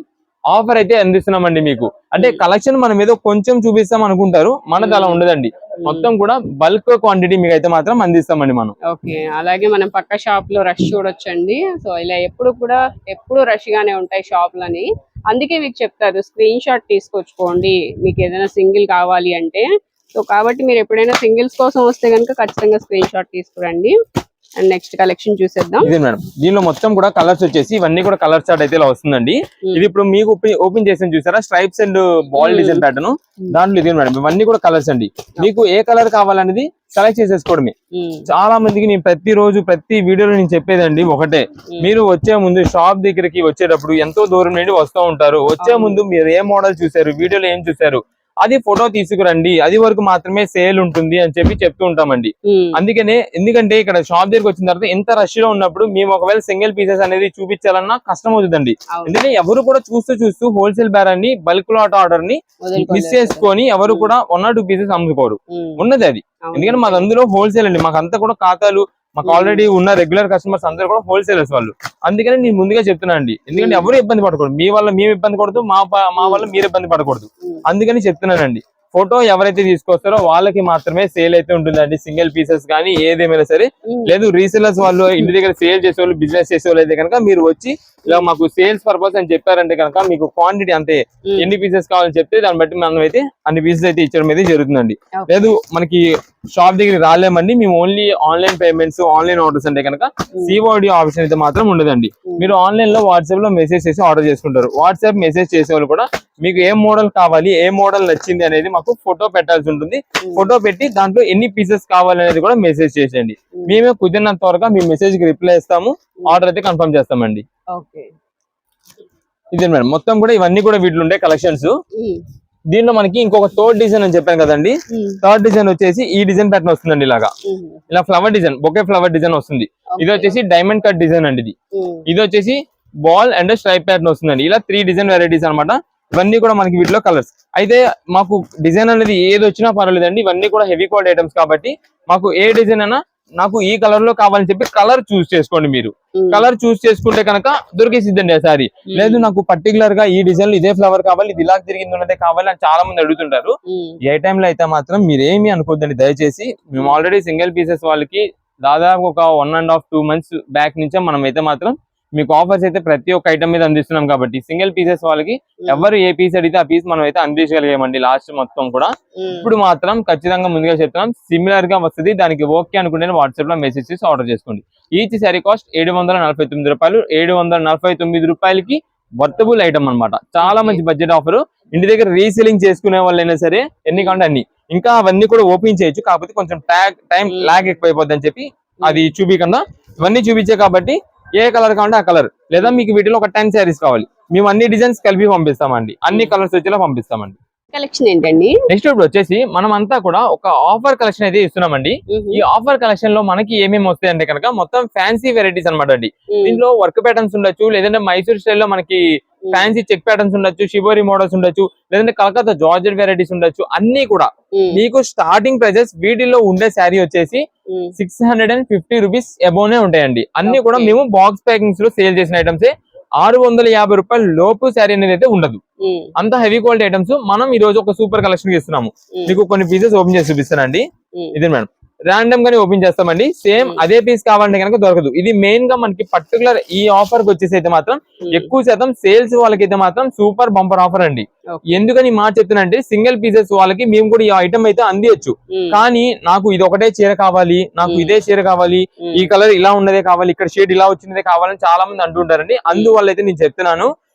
ఆఫర్ అయితే అందిస్తున్నామండి మీకు. అంటే కలెక్షన్ మనం ఏదో కొంచెం చూపిస్తాం అనుకుంటారు, మనది అలా ఉండదండి. మొత్తం కూడా బల్క్ క్వాంటిటీ మీకు అయితే మాత్రం అందిస్తామండి మనం. ఓకే, అలాగే మనం పక్క షాప్ లో రష్ చూడొచ్చండి. సో ఇలా ఎప్పుడు రష్ గానే ఉంటాయి షాపులని. అందుకే మీకు చెప్తారు స్క్రీన్ షాట్ తీసుకొచ్చుకోండి మీకు ఏదైనా సింగిల్ కావాలి అంటే. సో కాబట్టి మీరు ఎప్పుడైనా సింగిల్స్ కోసం వస్తే కనుక ఖచ్చితంగా స్క్రీన్ షాట్ తీసుకురండి. అండ్ నెక్స్ట్ కలెక్షన్ చూసేద్దాం. ఇదే మేడం దీనిలో మొత్తం కూడా కలర్స్ వచ్చేసి ఇవన్నీ కూడా కలర్ చార్ట్ అయితే ఇలా వస్తుందండి. ఇది ఇప్పుడు మీకు ఓపెన్ చేసి చూసారా, stripes and ball design pattern. దాంట్లో ఇదే మేడం ఇవన్నీ కూడా కలర్స్ అండి. మీకు ఏ కలర్ కావాలనేది సెలెక్ట్ చేసేసుకోవడమే. చాలా మందికి నేను ప్రతి వీడియోలో నేను చెప్పేదండి ఒకటే, మీరు వచ్చే ముందు షాప్ దగ్గరికి వచ్చేటప్పుడు ఎంతో దూరం నుండి వస్తూ ఉంటారు. వచ్చే ముందు మీరు ఏ మోడల్ చూసారు, వీడియోలో ఏం చూసారు, అది ఫోటో తీసుకురండి, అది వరకు మాత్రమే సేల్ ఉంటుంది అని చెప్పి చెప్తూ ఉంటామండి. ఎందుకంటే ఇక్కడ షాప్ దగ్గరికి వచ్చిన తర్వాత ఎంత రష్ లో ఉన్నప్పుడు మేము ఒకవేళ సింగిల్ పీసెస్ అనేది చూపించాలన్నా కష్టం అవుతుందండి. ఎందుకంటే ఎవరు కూడా చూస్తూ హోల్సేల్ బేరాన్ని బల్క్ లాట్ ఆర్డర్ ని మిస్ చేసుకొని ఎవరు కూడా 1 or 2 పీసెస్ అమ్ముకోరు. ఉన్నది అది. ఎందుకంటే మాకు అందులో హోల్సేల్ అండి, మాకు అంతా కూడా ఖాతాలు మాకు ఆల్రెడీ ఉన్న రెగ్యులర్ కస్టమర్స్ అందరూ కూడా హోల్సేలర్స్ వాళ్ళు. అందుకని నేను ముందుగా చెప్తున్నా అండి, ఎందుకంటే ఎవరు ఇబ్బంది పడకూడదు, మీ వల్ల మేము ఇబ్బంది పడదు, మా వల్ల మీరు ఇబ్బంది పడకూడదు. అందుకని చెప్తున్నానండి. ఫోటో ఎవరైతే తీసుకొస్తారో వాళ్ళకి మాత్రమే సేల్ అయితే ఉంటుందండి, సింగిల్ పీసెస్ కానీ ఏదేమైనా సరే. లేదు రీసెలర్స్ వాళ్ళు ఇంటి దగ్గర సేల్ చేసే వాళ్ళు, బిజినెస్ చేసే వాళ్ళు అయితే కనుక మీరు వచ్చి ఇలా మాకు సేల్స్ పర్పస్ అని చెప్పారంటే కనుక మీకు క్వాంటిటీ అంతే ఎన్ని పీసెస్ కావాలని చెప్తే దాన్ని బట్టి మనం అయితే అన్ని పీసెస్ అయితే ఇచ్చడం అయితే జరుగుతుందండి. లేదు మనకి షాప్ దగ్గర రాలేమండి, మేము only online payments, online orders అంటే కనుక సిఓడి ఆప్షన్ అయితే మాత్రం ఉండదండి. మీరు ఆన్లైన్ లో వాట్సాప్ లో మెసేజ్ చేసి ఆర్డర్ చేసుకుంటారు. వాట్సాప్ మెసేజ్ చేసే వాళ్ళు కూడా మీకు ఏ మోడల్ కావాలి, ఏ మోడల్ నచ్చింది అనేది మాకు ఫోటో పెట్టాల్సి ఉంటుంది. ఫోటో పెట్టి దాంట్లో ఎన్ని పీసెస్ కావాలి అనేది కూడా మెసేజ్ చేసేయండి. మేమే కుదిరినంత వరకు మీ మెసేజ్ కి రిప్లై ఇస్తాము, ఆర్డర్ అయితే కన్ఫర్మ్ చేస్తామండి. ఇదే మేడం మొత్తం కూడా ఇవన్నీ కూడా వీటిలో ఉండే కలెక్షన్స్. దీనిలో మనకి ఇంకొక థర్డ్ డిజైన్ అని చెప్పాను కదండి, థర్డ్ డిజైన్ వచ్చేసి ఈ డిజైన్ ప్యాటర్న్ వస్తుందండి. ఇలా flower design, bouquet flower design వస్తుంది. ఇది వచ్చేసి డైమండ్ కట్ డిజైన్ అండి. ఇది వచ్చేసి బాల్ అండ్ స్ట్రైప్ ప్యాటర్న్ వస్తుందండి. ఇలా 3 డిజైన్ వెరైటీస్ అనమాట. ఇవన్నీ కూడా మనకి వీటిలో కలర్స్ అయితే మాకు డిజైన్ అనేది ఏది వచ్చినా పర్వాలేదండి. ఇవన్నీ కూడా హెవీ క్వాలిటీ ఐటమ్స్ కాబట్టి మాకు ఏ డిజైన్ అయినా నాకు ఈ కలర్ లో కావాలని చెప్పి కలర్ చూస్ చేసుకోండి. మీరు కలర్ చూస్ చేసుకుంటే కనుక దొరికేసిద్దండి ఆ సారీ. లేదు నాకు పర్టికులర్ గా ఈ డిజైన్ లో ఇదే ఫ్లవర్ కావాలి, ఇది ఇలా తిరిగింది ఉన్నదే కావాలి అని చాలా మంది అడుగుతుంటారు. ఏ టైంలో అయితే మాత్రం మీరేమి అనుకోద్దండి దయచేసి. మేము ఆల్రెడీ సింగిల్ పీసెస్ వాళ్ళకి దాదాపు ఒక 1.5-2 months బ్యాక్ నుంచే మనం అయితే మాత్రం మీకు ఆఫర్స్ అయితే ప్రతి ఒక్క ఐటమ్ మీద అందిస్తున్నాం. కాబట్టి సింగిల్ పీసెస్ వాళ్ళకి ఎవరు ఏ పీస్ అడిగితే ఆ పీస్ మనం అయితే అందించగలిగామండి లాస్ట్ మొత్తం కూడా. ఇప్పుడు మాత్రం ఖచ్చితంగా ముందుగా చెప్తున్నాం, సిమిలర్ గా వస్తుంది. దానికి ఓకే అనుకుంటే వాట్సాప్ లో మెసేజ్ చేసి ఆర్డర్ చేసుకోండి. ఈచ్ శారీ కాస్ట్ 749 రూపాయలు. 749 రూపాయలకి వర్తబుల్ ఐటమ్ అనమాట. చాలా మంచి బడ్జెట్ ఆఫర్. ఇంటి దగ్గర రీసెలింగ్ చేసుకునే వాళ్ళైనా సరే ఎన్ని కావాలంటే అన్ని, ఇంకా అవన్నీ కూడా ఓపెన్ చేయొచ్చు. కాకపోతే కొంచెం టైం లాగ్ ఎక్కువైపోద్ది అని చెప్పి అది చూపించకుండా ఇవన్నీ చూపించే కాబట్టి ఏ కలర్ కావాలంటే ఆ కలర్, లేదా మీకు వీటిలో ఒక 10 శారీస్ కావాలి, మేము అన్ని డిజైన్స్ కలిపి పంపిస్తామండి, అన్ని కలర్స్ వచ్చేలా పంపిస్తామండి. కలెక్షన్ ఏంటండి నెక్స్ట్ ఇప్పుడు వచ్చేసి మనం అంతా కూడా ఒక ఆఫర్ కలెక్షన్ అయితే ఇస్తున్నామండి. ఈ ఆఫర్ కలెక్షన్ లో మనకి ఏమేమి వస్తాయి అంటే కనుక మొత్తం ఫ్యాన్సీ వెరైటీస్ అనమాట అండి. దీంట్లో వర్క్ ప్యాటర్న్స్ ఉండొచ్చు, లేదంటే మైసూర్ స్టైల్లో మనకి ఫ్యాన్సీ చెక్ ప్యాటర్న్స్ ఉండొచ్చు, షిబోరి మోడల్స్ ఉండొచ్చు, లేదంటే కలకత్తా జార్జెట్ వెరైటీస్ ఉండొచ్చు. అన్ని కూడా మీకు స్టార్టింగ్ ప్రైజెస్ వీటిల్లో ఉండే శారీ వచ్చేసి 650 రూపీస్ అబోనే ఉంటాయండి. అన్ని కూడా మేము బాక్స్ ప్యాకింగ్స్ లో సేల్ చేసిన ఐటమ్సే. 650 రూపాయల లోపు శారీ అనేది అయితే ఉండదు. అంత హెవీ క్వాలిటీ ఐటమ్స్ మనం ఈ రోజు ఒక సూపర్ కలెక్షన్ ఇస్తున్నాము. మీకు కొన్ని పీసెస్ ఓపెన్ చేసి చూపిస్తానండి. ఇదే మేడం ర్యాండమ్ గానే ఓపెన్ చేస్తామండి. సేమ్ అదే పీస్ కావాలంటే కనుక దొరకదు. ఇది మెయిన్ గా మనకి పర్టికులర్ ఈ ఆఫర్ కి వచ్చేసి అయితే మాత్రం ఎక్కువ శాతం సేల్స్ వాళ్ళకైతే మాత్రం సూపర్ బంపర్ ఆఫర్ అండి. ఎందుకని మాట చెప్తున్నానంటే సింగిల్ పీసెస్ వాళ్ళకి మేము కూడా ఈ ఐటమ్ అయితే అందియచ్చు. కానీ నాకు ఇది ఒకటే చీర కావాలి, నాకు ఇదే చీర కావాలి, ఈ కలర్ ఇలా ఉన్నదే కావాలి, ఇక్కడ షేడ్ ఇలా వచ్చినదే కావాలని చాలా మంది అంటుంటారండి. అందువల్ల అయితే నేను చెప్తున్నాను,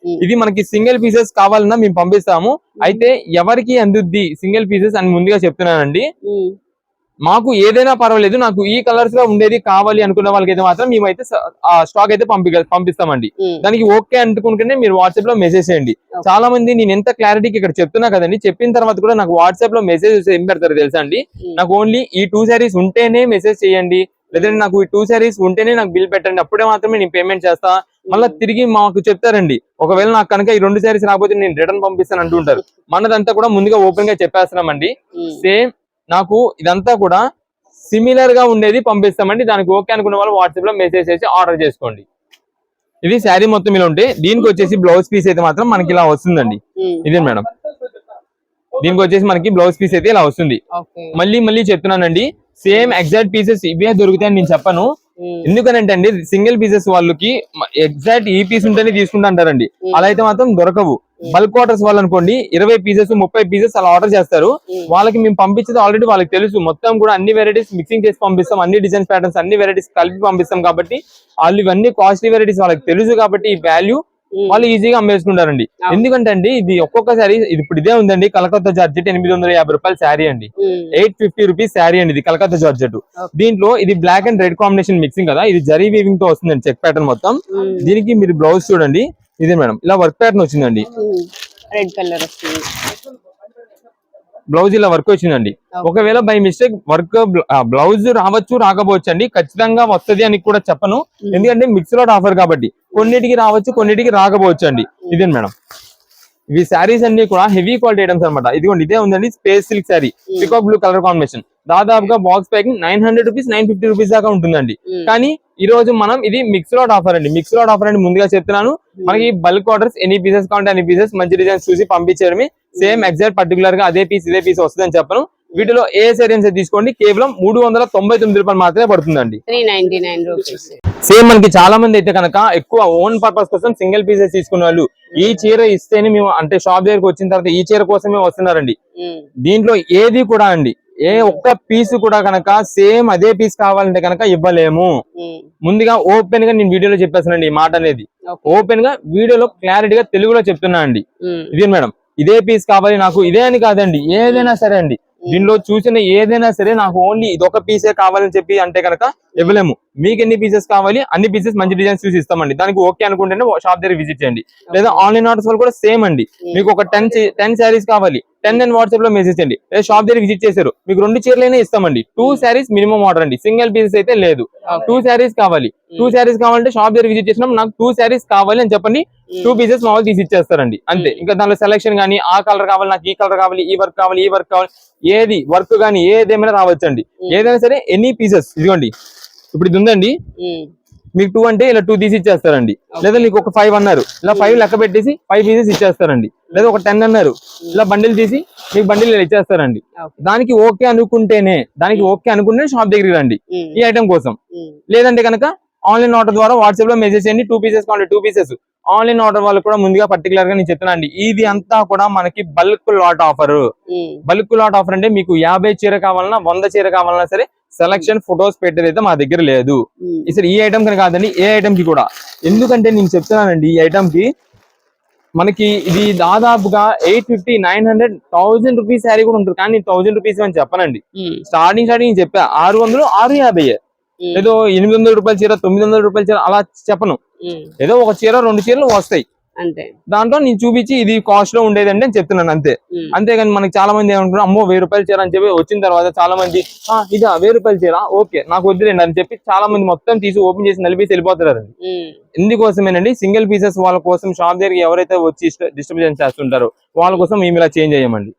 ఇది మనకి సింగిల్ పీసెస్ కావాలన్నా మేము పంపిస్తాము. అయితే ఎవరికి అందుద్ది సింగిల్ పీసెస్ అని ముందుగా చెప్తున్నానండి. మాకు ఏదైనా పర్వాలేదు, నాకు ఈ కలర్స్ లో ఉండేది కావాలి అనుకున్న వాళ్ళకైతే మాత్రం మేమైతే స్టాక్ అయితే పంపిస్తామండి. దానికి ఓకే అనుకుంటేనే మీరు వాట్సాప్ లో మెసేజ్ చేయండి. చాలా మంది నేను ఎంత క్లారిటీకి ఇక్కడ చెప్తున్నా కదండి, చెప్పిన తర్వాత కూడా నాకు వాట్సాప్ లో మెసేజ్ ఏం పెడతారు తెలుసా అండి, నాకు ఓన్లీ ఈ 2 శారీస్ ఉంటేనే మెసేజ్ చేయండి, లేదంటే నాకు ఈ 2 శారీస్ ఉంటేనే నాకు బిల్ పెట్టండి, అప్పుడే మాత్రమే నేను పేమెంట్ చేస్తా. మళ్ళీ తిరిగి మాకు చెప్తారండి, ఒకవేళ నాకు కనుక ఈ 2 శారీస్ రాకపోతే నేను రిటర్న్ పంపిస్తాను అంటుంటారు. మనదంతా కూడా ముందుగా ఓపెన్ గా చెప్పేస్తున్నామండి. సేమ్ నాకు ఇదంతా కూడా సిమిలర్ గా ఉండేది పంపిస్తామండి. దానికి ఓకే అనుకున్న వాళ్ళు వాట్సాప్ లో మెసేజ్ చేసి ఆర్డర్ చేసుకోండి. ఇది శారీ మొత్తం ఇలా ఉంటే దీనికి వచ్చేసి బ్లౌజ్ పీస్ అయితే మాత్రం మనకి ఇలా వస్తుందండి. ఇదే మేడం దీనికి వచ్చేసి మనకి బ్లౌజ్ పీస్ అయితే ఇలా వస్తుంది. మళ్ళీ చెప్తున్నానండి, సేమ్ ఎగ్జాక్ట్ పీసెస్ ఇవే దొరుకుతాయని నేను చెప్పను. ఎందుకనంటే అండి సింగిల్ పీసెస్ వాళ్ళకి ఎగ్జాక్ట్ ఈ పీస్ ఉంటేనే తీసుకుంటా అంటారండి. అలా అయితే మాత్రం దొరకవు. బల్క్ ఆర్డర్స్ వాళ్ళు అనుకోండి 20 పీసెస్ 30 పీసెస్ అలా ఆర్డర్ చేస్తారు. వాళ్ళకి మేము పంపించేది ఆల్రెడీ వాళ్ళకి తెలుసు. మొత్తం కూడా అన్ని వెరైటీస్ మిక్సింగ్ చేసి పంపిస్తాం, అన్ని డిజైన్స్ ప్యాటర్న్స్ అన్ని వెరైటీస్ కలిపి పంపిస్తాం. కాబట్టి వాళ్ళు ఇవన్నీ కాస్ట్లీ వెరైటీస్ వాళ్ళకి తెలుసు. కాబట్టి ఈ వాల్యూ వాళ్ళు ఈజీగా అమ్మేసుకుంటారండి. ఎందుకంటే అండి ఇది ఒక్కొక్కసారి ఇప్పుడు ఇదే ఉందండి, కలకత్తా జార్జెట్ 850 రూపాయల శారీ అండి, 850 రూపీస్ శారీ అండి. ఇది కలకత్తా జార్జెట్. దీంట్లో ఇది black and red combination mixing కదా, ఇది జరీ వీవింగ్ తో వస్తుందండి చెక్ ప్యాటర్న్ మొత్తం. దీనికి మీరు బ్లౌజ్ చూడండి, ఇదే మేడం ఇలా వర్క్ ప్యాటర్న్ వచ్చిందండి, రెడ్ కలర్ వస్తుంది. బ్లౌజ్ ఇలా వర్క్ వచ్చిందండి. ఒకవేళ బై మిస్టేక్ వర్క్ బ్లౌజ్ రావచ్చు రాకపోవచ్చు అండి, ఖచ్చితంగా వస్తుంది అని కూడా చెప్పను. ఎందుకంటే మిక్స్ లాట్ ఆఫర్ కాబట్టి కొన్నిటికి రావచ్చు, కొన్నిటికి రాకపోవచ్చు అండి. ఇదే మేడం ఇవి శారీస్ అన్ని కూడా హెవీ క్వాలిటీ ఐటమ్స్ అనమాట. ఇదిగోండి ఇదే ఉందండి space silk sari, peacock blue colour combination. దాదాపుగా బాక్స్ ప్యాకింగ్ 900 రూపీస్ 950 రూపీస్ దాకా ఉంటుందండి. కానీ ఈ రోజు మనం ఇది మిక్స్ లాట్ ఆఫర్ అండి. మిక్స్ లాట్ ఆఫర్ అండి ముందుగా చెప్తున్నాను. మనకి బల్క్ ఆర్డర్స్ ఎన్ని పీసెస్ కావాలంటే అన్ని పీసెస్ మంచి డిజైన్స్ చూసి పంపించడమే. సేమ్ ఎగ్జాక్ట్ పర్టికులర్ గా అదే పీస్ ఇదే పీస్ వస్తుందని చెప్పను. వీటిలో ఏ సేరియన్స్ తీసుకోండి కేవలం 399 రూపాయలు మాత్రమే పడుతుందండి. 399 రూపీస్. సేమ్ మనకి చాలా మంది అయితే కనుక ఎక్కువ ఓన్ పర్పస్ కోసం సింగిల్ పీసెస్ తీసుకునే వాళ్ళు ఈ చీర ఇస్తేనే మేము అంటే షాప్ దగ్గరకు వచ్చిన తర్వాత ఈ చీర కోసమే వస్తున్నారండి. దీంట్లో ఏది కూడా అండి ఏ ఒక్క పీస్ కూడా కనుక సేమ్ అదే పీస్ కావాలంటే కనుక ఇవ్వలేము. ముందుగా ఓపెన్ గా నేను వీడియోలో చెప్పేస్తానండి ఈ మాట అనేది. ఓపెన్ గా వీడియోలో క్లారిటీగా తెలుగులో చెప్తున్నా అండి. ఇది మేడం ఇదే పీస్ కావాలి నాకు ఇదే అని కాదండి, ఏదైనా సరే అండి. దీనిలో చూసిన ఏదైనా సరే నాకు ఓన్లీ ఇదొక పీసే కావాలని చెప్పి అంటే కనుక ఇవ్వలేము. మీకు ఎన్ని పీసెస్ కావాలి అన్ని పీసెస్ మంచి డిజైన్స్ చూసి ఇస్తామండి. దానికి ఓకే అనుకుంటేనే షాప్ దగ్గర విజిట్ చేయండి. లేదా ఆన్లైన్ ఆర్డర్స్ వాళ్ళు కూడా సేమ్ అండి. మీకు ఒక 10 శారీస్ కావాలి 10 అని వాట్సాప్ లో మెసేజ్ చేయండి. లేదా షాప్ దగ్గర విజిట్ చేశారు మీకు 2 చీరలైనా ఇస్తామండి. 2 శారీస్ మినిమం ఆర్డర్ అండి, సింగిల్ పీసెస్ అయితే లేదు. 2 శారీస్ కావాలి 2 శారీస్ కావాలంటే షాప్ దగ్గర విజిట్ చేసినప్పుడు నాకు 2 శారీస్ కావాలి అని చెప్పండి. 2 పీసెస్ మామూలు తీసి ఇచ్చేస్తారండి అంతే. ఇంకా దానిలో సెలక్షన్ గానీ ఆ కలర్ కావాలి నాకు ఈ కలర్ కావాలి ఈ వర్క్ కావాలి ఈ వర్క్ కావాలి ఏది వర్క్ గానీ ఏదేమైనా రావచ్చండి. ఏదైనా సరే ఎనీ పీసెస్ ఇదిగోండి ఇప్పుడు ఇది ఉందండి మీకు 2 అంటే ఇలా 2 తీసి ఇచ్చేస్తారండి. లేదా మీకు ఒక 5 అన్నారు ఇలా 5 లెక్క పెట్టేసి 5 పీసెస్ ఇచ్చేస్తారండి. లేదా ఒక 10 అన్నారు ఇలా బండిల్ తీసి మీకు బండిల్ ఇలా ఇచ్చేస్తారండి. దానికి ఓకే అనుకుంటేనే షాప్ దగ్గరికి రండి ఈ ఐటమ్ కోసం. లేదంటే కనుక ఆన్లైన్ ఆర్డర్ ద్వారా వాట్సాప్ లో మెసేజ్ చేయండి. 2 పీసెస్ కావాలి 2 పీసెస్. ఆన్లైన్ ఆర్డర్ వాళ్ళు కూడా ముందుగా పర్టికులర్ గా నేను చెప్తున్నా అండి ఇది అంతా కూడా మనకి bulk lot offer. Bulk lot offer అంటే మీకు 50 చీర కావాలన్నా 100 చీర కావాలన్నా సరే సెలక్షన్ ఫొటోస్ పెట్టేదైతే మా దగ్గర లేదు. అసలు ఈ ఐటమ్ కని కాదండి ఏ ఐటమ్ కి కూడా. ఎందుకంటే నేను చెప్తున్నానండి ఈ ఐటమ్ కి మనకి ఇది దాదాపుగా 850 900 1000 రూపీస్ శారీ కూడా ఉంటుంది. కానీ 1000 రూపీస్ అని చెప్పనండి. స్టార్టింగ్ చెప్పా 600 650 ఏదో 800 రూపాయల చీర 900 రూపాయల చీర అలా చెప్పను. ఏదో ఒక చీర 2 చీరలు వస్తాయి అంతే. దాంట్లో నేను చూపించి ఇది కాస్ట్ లో ఉండేదండి అని చెప్తున్నాను అంతే. అంతేగాని మనకి చాలా మంది ఏమంటున్నారు అమ్మో 1000 రూపాయల చీర అని చెప్పి వచ్చిన తర్వాత చాలా మంది ఇదా 1000 రూపాయల చీర ఓకే నాకు వద్దులేండి అని చెప్పి చాలా మంది మొత్తం తీసి ఓపెన్ చేసి నలిపేసి వెళ్ళిపోతారండి. ఇందుకోసమేనండి సింగిల్ పీసెస్ వాళ్ళ కోసం షాప్ దగ్గరికి ఎవరైతే వచ్చి డిస్ట్రిబ్యూషన్ చేస్తుంటారో వాళ్ళ కోసం మేము ఇలా చేంజ్ అయ్యామండి.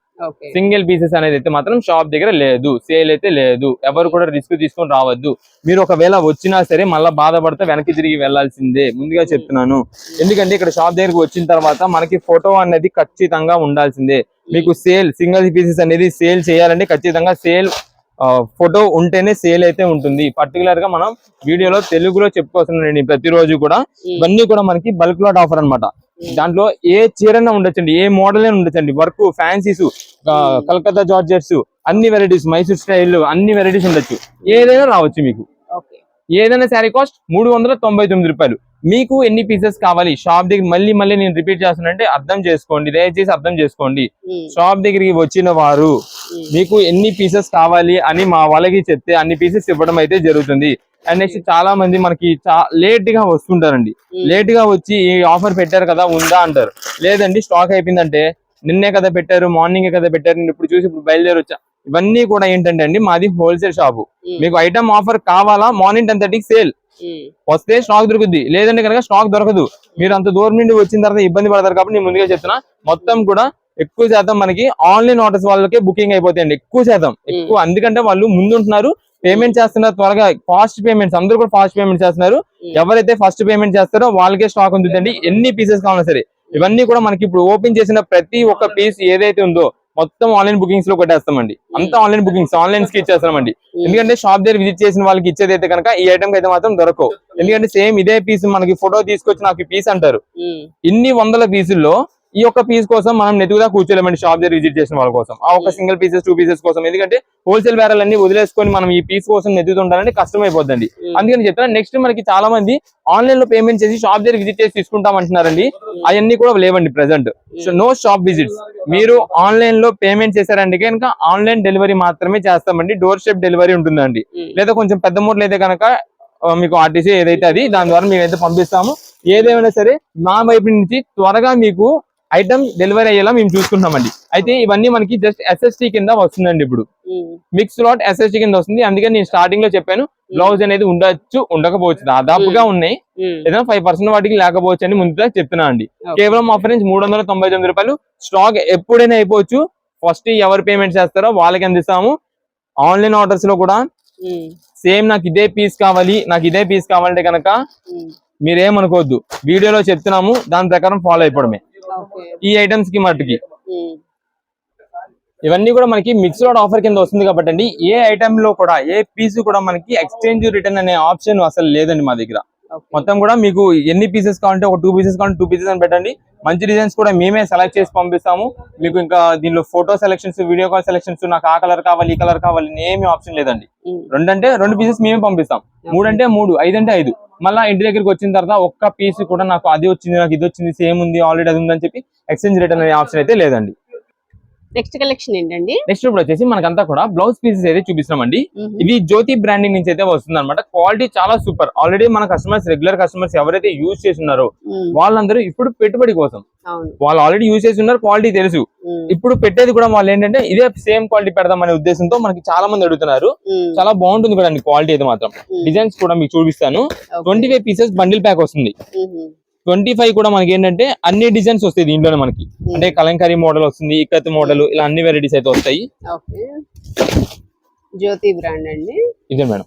సింగిల్ పీసెస్ అనేది అయితే మాత్రం షాప్ దగ్గర లేదు, సేల్ అయితే లేదు. ఎవరు కూడా రిస్క్ తీసుకొని రావద్దు. మీరు ఒకవేళ వచ్చినా సరే మళ్ళీ బాధపడితే వెనక్కి తిరిగి వెళ్లాల్సిందే ముందుగా చెప్తున్నాను. ఎందుకంటే ఇక్కడ షాప్ దగ్గరకు వచ్చిన తర్వాత మనకి ఫోటో అనేది ఖచ్చితంగా ఉండాల్సిందే. మీకు సేల్ సింగిల్ పీసెస్ అనేది సేల్ చేయాలంటే ఖచ్చితంగా సేల్ ఫోటో ఉంటేనే సేల్ అయితే ఉంటుంది. పర్టికులర్ గా మనం వీడియోలో తెలుగులో చెప్పుకోవాల్సిందండి ప్రతిరోజు కూడా. ఇవన్నీ కూడా మనకి బల్క్ లాట్ ఆఫర్ అన్నమాట. దాంట్లో ఏ చీరైనా ఉండొచ్చండి, ఏ మోడల్ అయినా ఉండొచ్చండి. వర్క్ ఫ్యాన్సీస్ కలకత్తా జార్జెట్స్ అన్ని వెరైటీస్ మైసూర్ స్టైల్ అన్ని వెరైటీస్ ఉండొచ్చు. ఏదైనా రావచ్చు మీకు. ఏదైనా శారీ కాస్ట్ 399 రూపాయలు. మీకు ఎన్ని పీసెస్ కావాలి షాప్ దగ్గర మళ్ళీ నేను రిపీట్ చేస్తానంటే అర్థం చేసుకోండి, దయచేసి అర్థం చేసుకోండి. షాప్ దగ్గరికి వచ్చిన వారు మీకు ఎన్ని పీసెస్ కావాలి అని మా వాళ్ళకి చెప్తే అన్ని పీసెస్ ఇవ్వడం అయితే జరుగుతుంది. అండ్ నెక్స్ట్ చాలా మంది మనకి లేట్ గా వస్తుంటారండి. లేట్ గా వచ్చి ఈ ఆఫర్ పెట్టారు కదా ఉందా అంటారు. లేదండి స్టాక్ అయిపోయిందంటే నిన్నే కదా పెట్టారు మార్నింగే కదా పెట్టారు నేను ఇప్పుడు చూసి ఇప్పుడు బయలుదేరి వచ్చా. ఇవన్నీ కూడా ఏంటంటే అండి మాది హోల్సేల్ షాపు. మీకు ఐటమ్ ఆఫర్ కావాలా మార్నింగ్ 10:30కి సేల్ వస్తే స్టాక్ దొరుకుద్ది, లేదంటే కనుక స్టాక్ దొరకదు. మీరు అంత దూరం నుండి వచ్చిన తర్వాత ఇబ్బంది పడతారు కాబట్టి నేను ముందుగా చెప్తున్నా. మొత్తం కూడా ఎక్కువ శాతం మనకి ఆన్లైన్ ఆర్డర్స్ వాళ్ళకే బుకింగ్ అయిపోతాయండి ఎక్కువ శాతం. ఎందుకంటే వాళ్ళు ముందుంటున్నారు, పేమెంట్ చేస్తున్నారు త్వరగా. ఫాస్ట్ పేమెంట్స్ అందరూ కూడా ఫాస్ట్ పేమెంట్ చేస్తున్నారు. ఎవరైతే ఫస్ట్ పేమెంట్ చేస్తారో వాళ్ళకే స్టాక్ ఉంటుందండి ఎన్ని పీసెస్ కావాలన్నా సరే. ఇవన్నీ కూడా మనకి ఇప్పుడు ఓపెన్ చేసిన ప్రతి ఒక్క పీస్ ఏదైతే ఉందో మొత్తం ఆన్లైన్ బుకింగ్స్ లో కొట్టేస్తామండి. అంతా ఆన్లైన్ బుకింగ్స్ ఆన్లైన్స్ కి ఇచ్చేస్తామండి. ఎందుకంటే షాప్ దగ్గర విజిట్ చేసిన వాళ్ళకి ఇచ్చేది అయితే కనుక ఈ ఐటమ్ అయితే మాత్రం దొరకవు. ఎందుకంటే సేమ్ ఇదే పీస్ మనకి ఫోటో తీసుకొచ్చి నాకు పీస్ అంటారు. ఇన్ని వందల పీసుల్లో ఈ ఒక్క పీస్ కోసం మనం నెట్టుగా కూర్చోలేమండి షాప్ దగ్గర విజిట్ చేసిన వాళ్ళ కోసం. ఆ ఒక సింగిల్ పీసెస్ 2 పీసెస్ కోసం. ఎందుకంటే హోల్సేల్ బేరాలన్నీ వదిలేసుకొని మనం ఈ పీస్ కోసం నెట్టుతుంటారంటే కష్టం అయిపోద్దండి. అందుకని చెప్తాను. నెక్స్ట్ మనకి చాలా మంది ఆన్లైన్ లో పేమెంట్ చేసి షాప్ దగ్గర విజిట్ చేసి తీసుకుంటాం అంటున్నారండి. అవన్నీ కూడా లేవండి ప్రెసెంట్. No shop visits. మీరు ఆన్లైన్ లో పేమెంట్ చేశారంటే కనుక ఆన్లైన్ డెలివరీ మాత్రమే చేస్తామండి. డోర్ స్టెప్ డెలివరీ ఉంటుందండి. లేదా కొంచెం పెద్ద మూటలు అయితే కనుక మీకు ఆర్టీసీ ఏదైతే అది దాని ద్వారా మేమైతే పంపిస్తాము. ఏదేమైనా సరే మా వైపు నుంచి త్వరగా మీకు ఐటమ్ డెలివరీ అయ్యేలా మేము చూసుకుంటామండి. అయితే ఇవన్నీ మనకి జస్ట్ SST కింద వస్తుందండి. ఇప్పుడు మిక్స్ లాట్ SST కింద వస్తుంది. అందుకని నేను స్టార్టింగ్ లో చెప్పాను బ్లౌజ్ అనేది ఉండొచ్చు ఉండకపోవచ్చు, దాదాపుగా ఉన్నాయి. ఏదైనా 5% వాటికి లేకపోవచ్చు అని ముందుగా చెప్తున్నా అండి. కేవలం ఆఫర్ నుంచి 399 రూపాయలు. స్టాక్ ఎప్పుడైనా అయిపోవచ్చు. ఫస్ట్ ఎవరు పేమెంట్ చేస్తారో వాళ్ళకి అందిస్తాము. ఆన్లైన్ ఆర్డర్స్ లో కూడా సేమ్ నాకు ఇదే పీస్ కావాలంటే కనుక మీరేమనుకోవద్దు, వీడియోలో చెప్తున్నాము దాని ప్రకారం ఫాలో అయిపోవడమే. ఈ ఐటమ్స్ కి మట్టుకి ఇవన్నీ కూడా మనకి మిక్స్ లాట్ ఆఫర్ కింద వస్తుంది కాబట్టి అండి, ఏ ఐటమ్ లో కూడా ఏ పీస్ కూడా మనకి ఎక్స్చేంజ్ రిటర్న్ అనే ఆప్షన్ అసలు లేదండి మా దగ్గర. మొత్తం కూడా మీకు ఎన్ని పీసెస్ కావాలంటే ఒక 2 పీసెస్ కావాలంటే 2 పీసెస్ అని పెట్టండి. మంచి డిజైన్స్ కూడా మేమే సెలెక్ట్ చేసి పంపిస్తాము మీకు. ఇంకా దీనిలో photo selections, video call selections, నాకు ఆ కలర్ కావాలి ఈ కలర్ కావాలి ఏమీ ఆప్షన్ లేదండి. 2 అంటే 2 పీసెస్ మేమే పంపిస్తాం, 3 అంటే 3, 5 అంటే 5. మళ్ళీ ఇంటి దగ్గరికి వచ్చిన తర్వాత ఒక్క పీస్ కూడా నాకు అది వచ్చింది, నాకు ఇది వచ్చింది, సేమ్ ఉంది, ఆల్రెడీ అది ఉందని చెప్పి ఎక్స్చేంజ్ రిటర్న్ అనే ఆప్షన్ అయితే లేదండి. నెక్స్ట్ కలెక్షన్ ఏంటండి? నెక్స్ట్ ఇప్పుడు వచ్చేసి మనకంతా కూడా బ్లౌజ్ పీసెస్ అయితే చూపిస్తామండి. ఇది జ్యోతి బ్రాండింగ్ నుంచి అయితే వస్తుంది అనమాట. క్వాలిటీ చాలా సూపర్. ఆల్రెడీ మన కస్టమర్స్, రెగ్యులర్ కస్టమర్స్ ఎవరైతే యూజ్ చేస్తున్నారో వాళ్ళందరూ ఇప్పుడు పెట్టుబడి కోసం వాళ్ళు ఆల్రెడీ యూజ్ చేసి ఉన్నారు, క్వాలిటీ తెలుసు. ఇప్పుడు పెట్టేది కూడా వాళ్ళు ఏంటంటే ఇదే సేమ్ క్వాలిటీ పెడదాం అనే ఉద్దేశంతో మనకి చాలా మంది అడుగుతున్నారు. చాలా బాగుంటుంది కూడా అండి క్వాలిటీ అయితే మాత్రం. డిజైన్స్ కూడా మీకు చూపిస్తాను. 25 పీసెస్ బండిల్ ప్యాక్ వస్తుంది. 25 కూడా మనకి ఏంటంటే అన్ని డిజైన్స్ వస్తాయి దీంట్లోనే మనకి. అంటే కలంకారీ మోడల్ వస్తుంది, ఇక్కత్ మోడల్, ఇలా అన్ని వెరైటీస్ అయితే వస్తాయి. జ్యోతి బ్రాండ్ అండి ఇదే మేడం,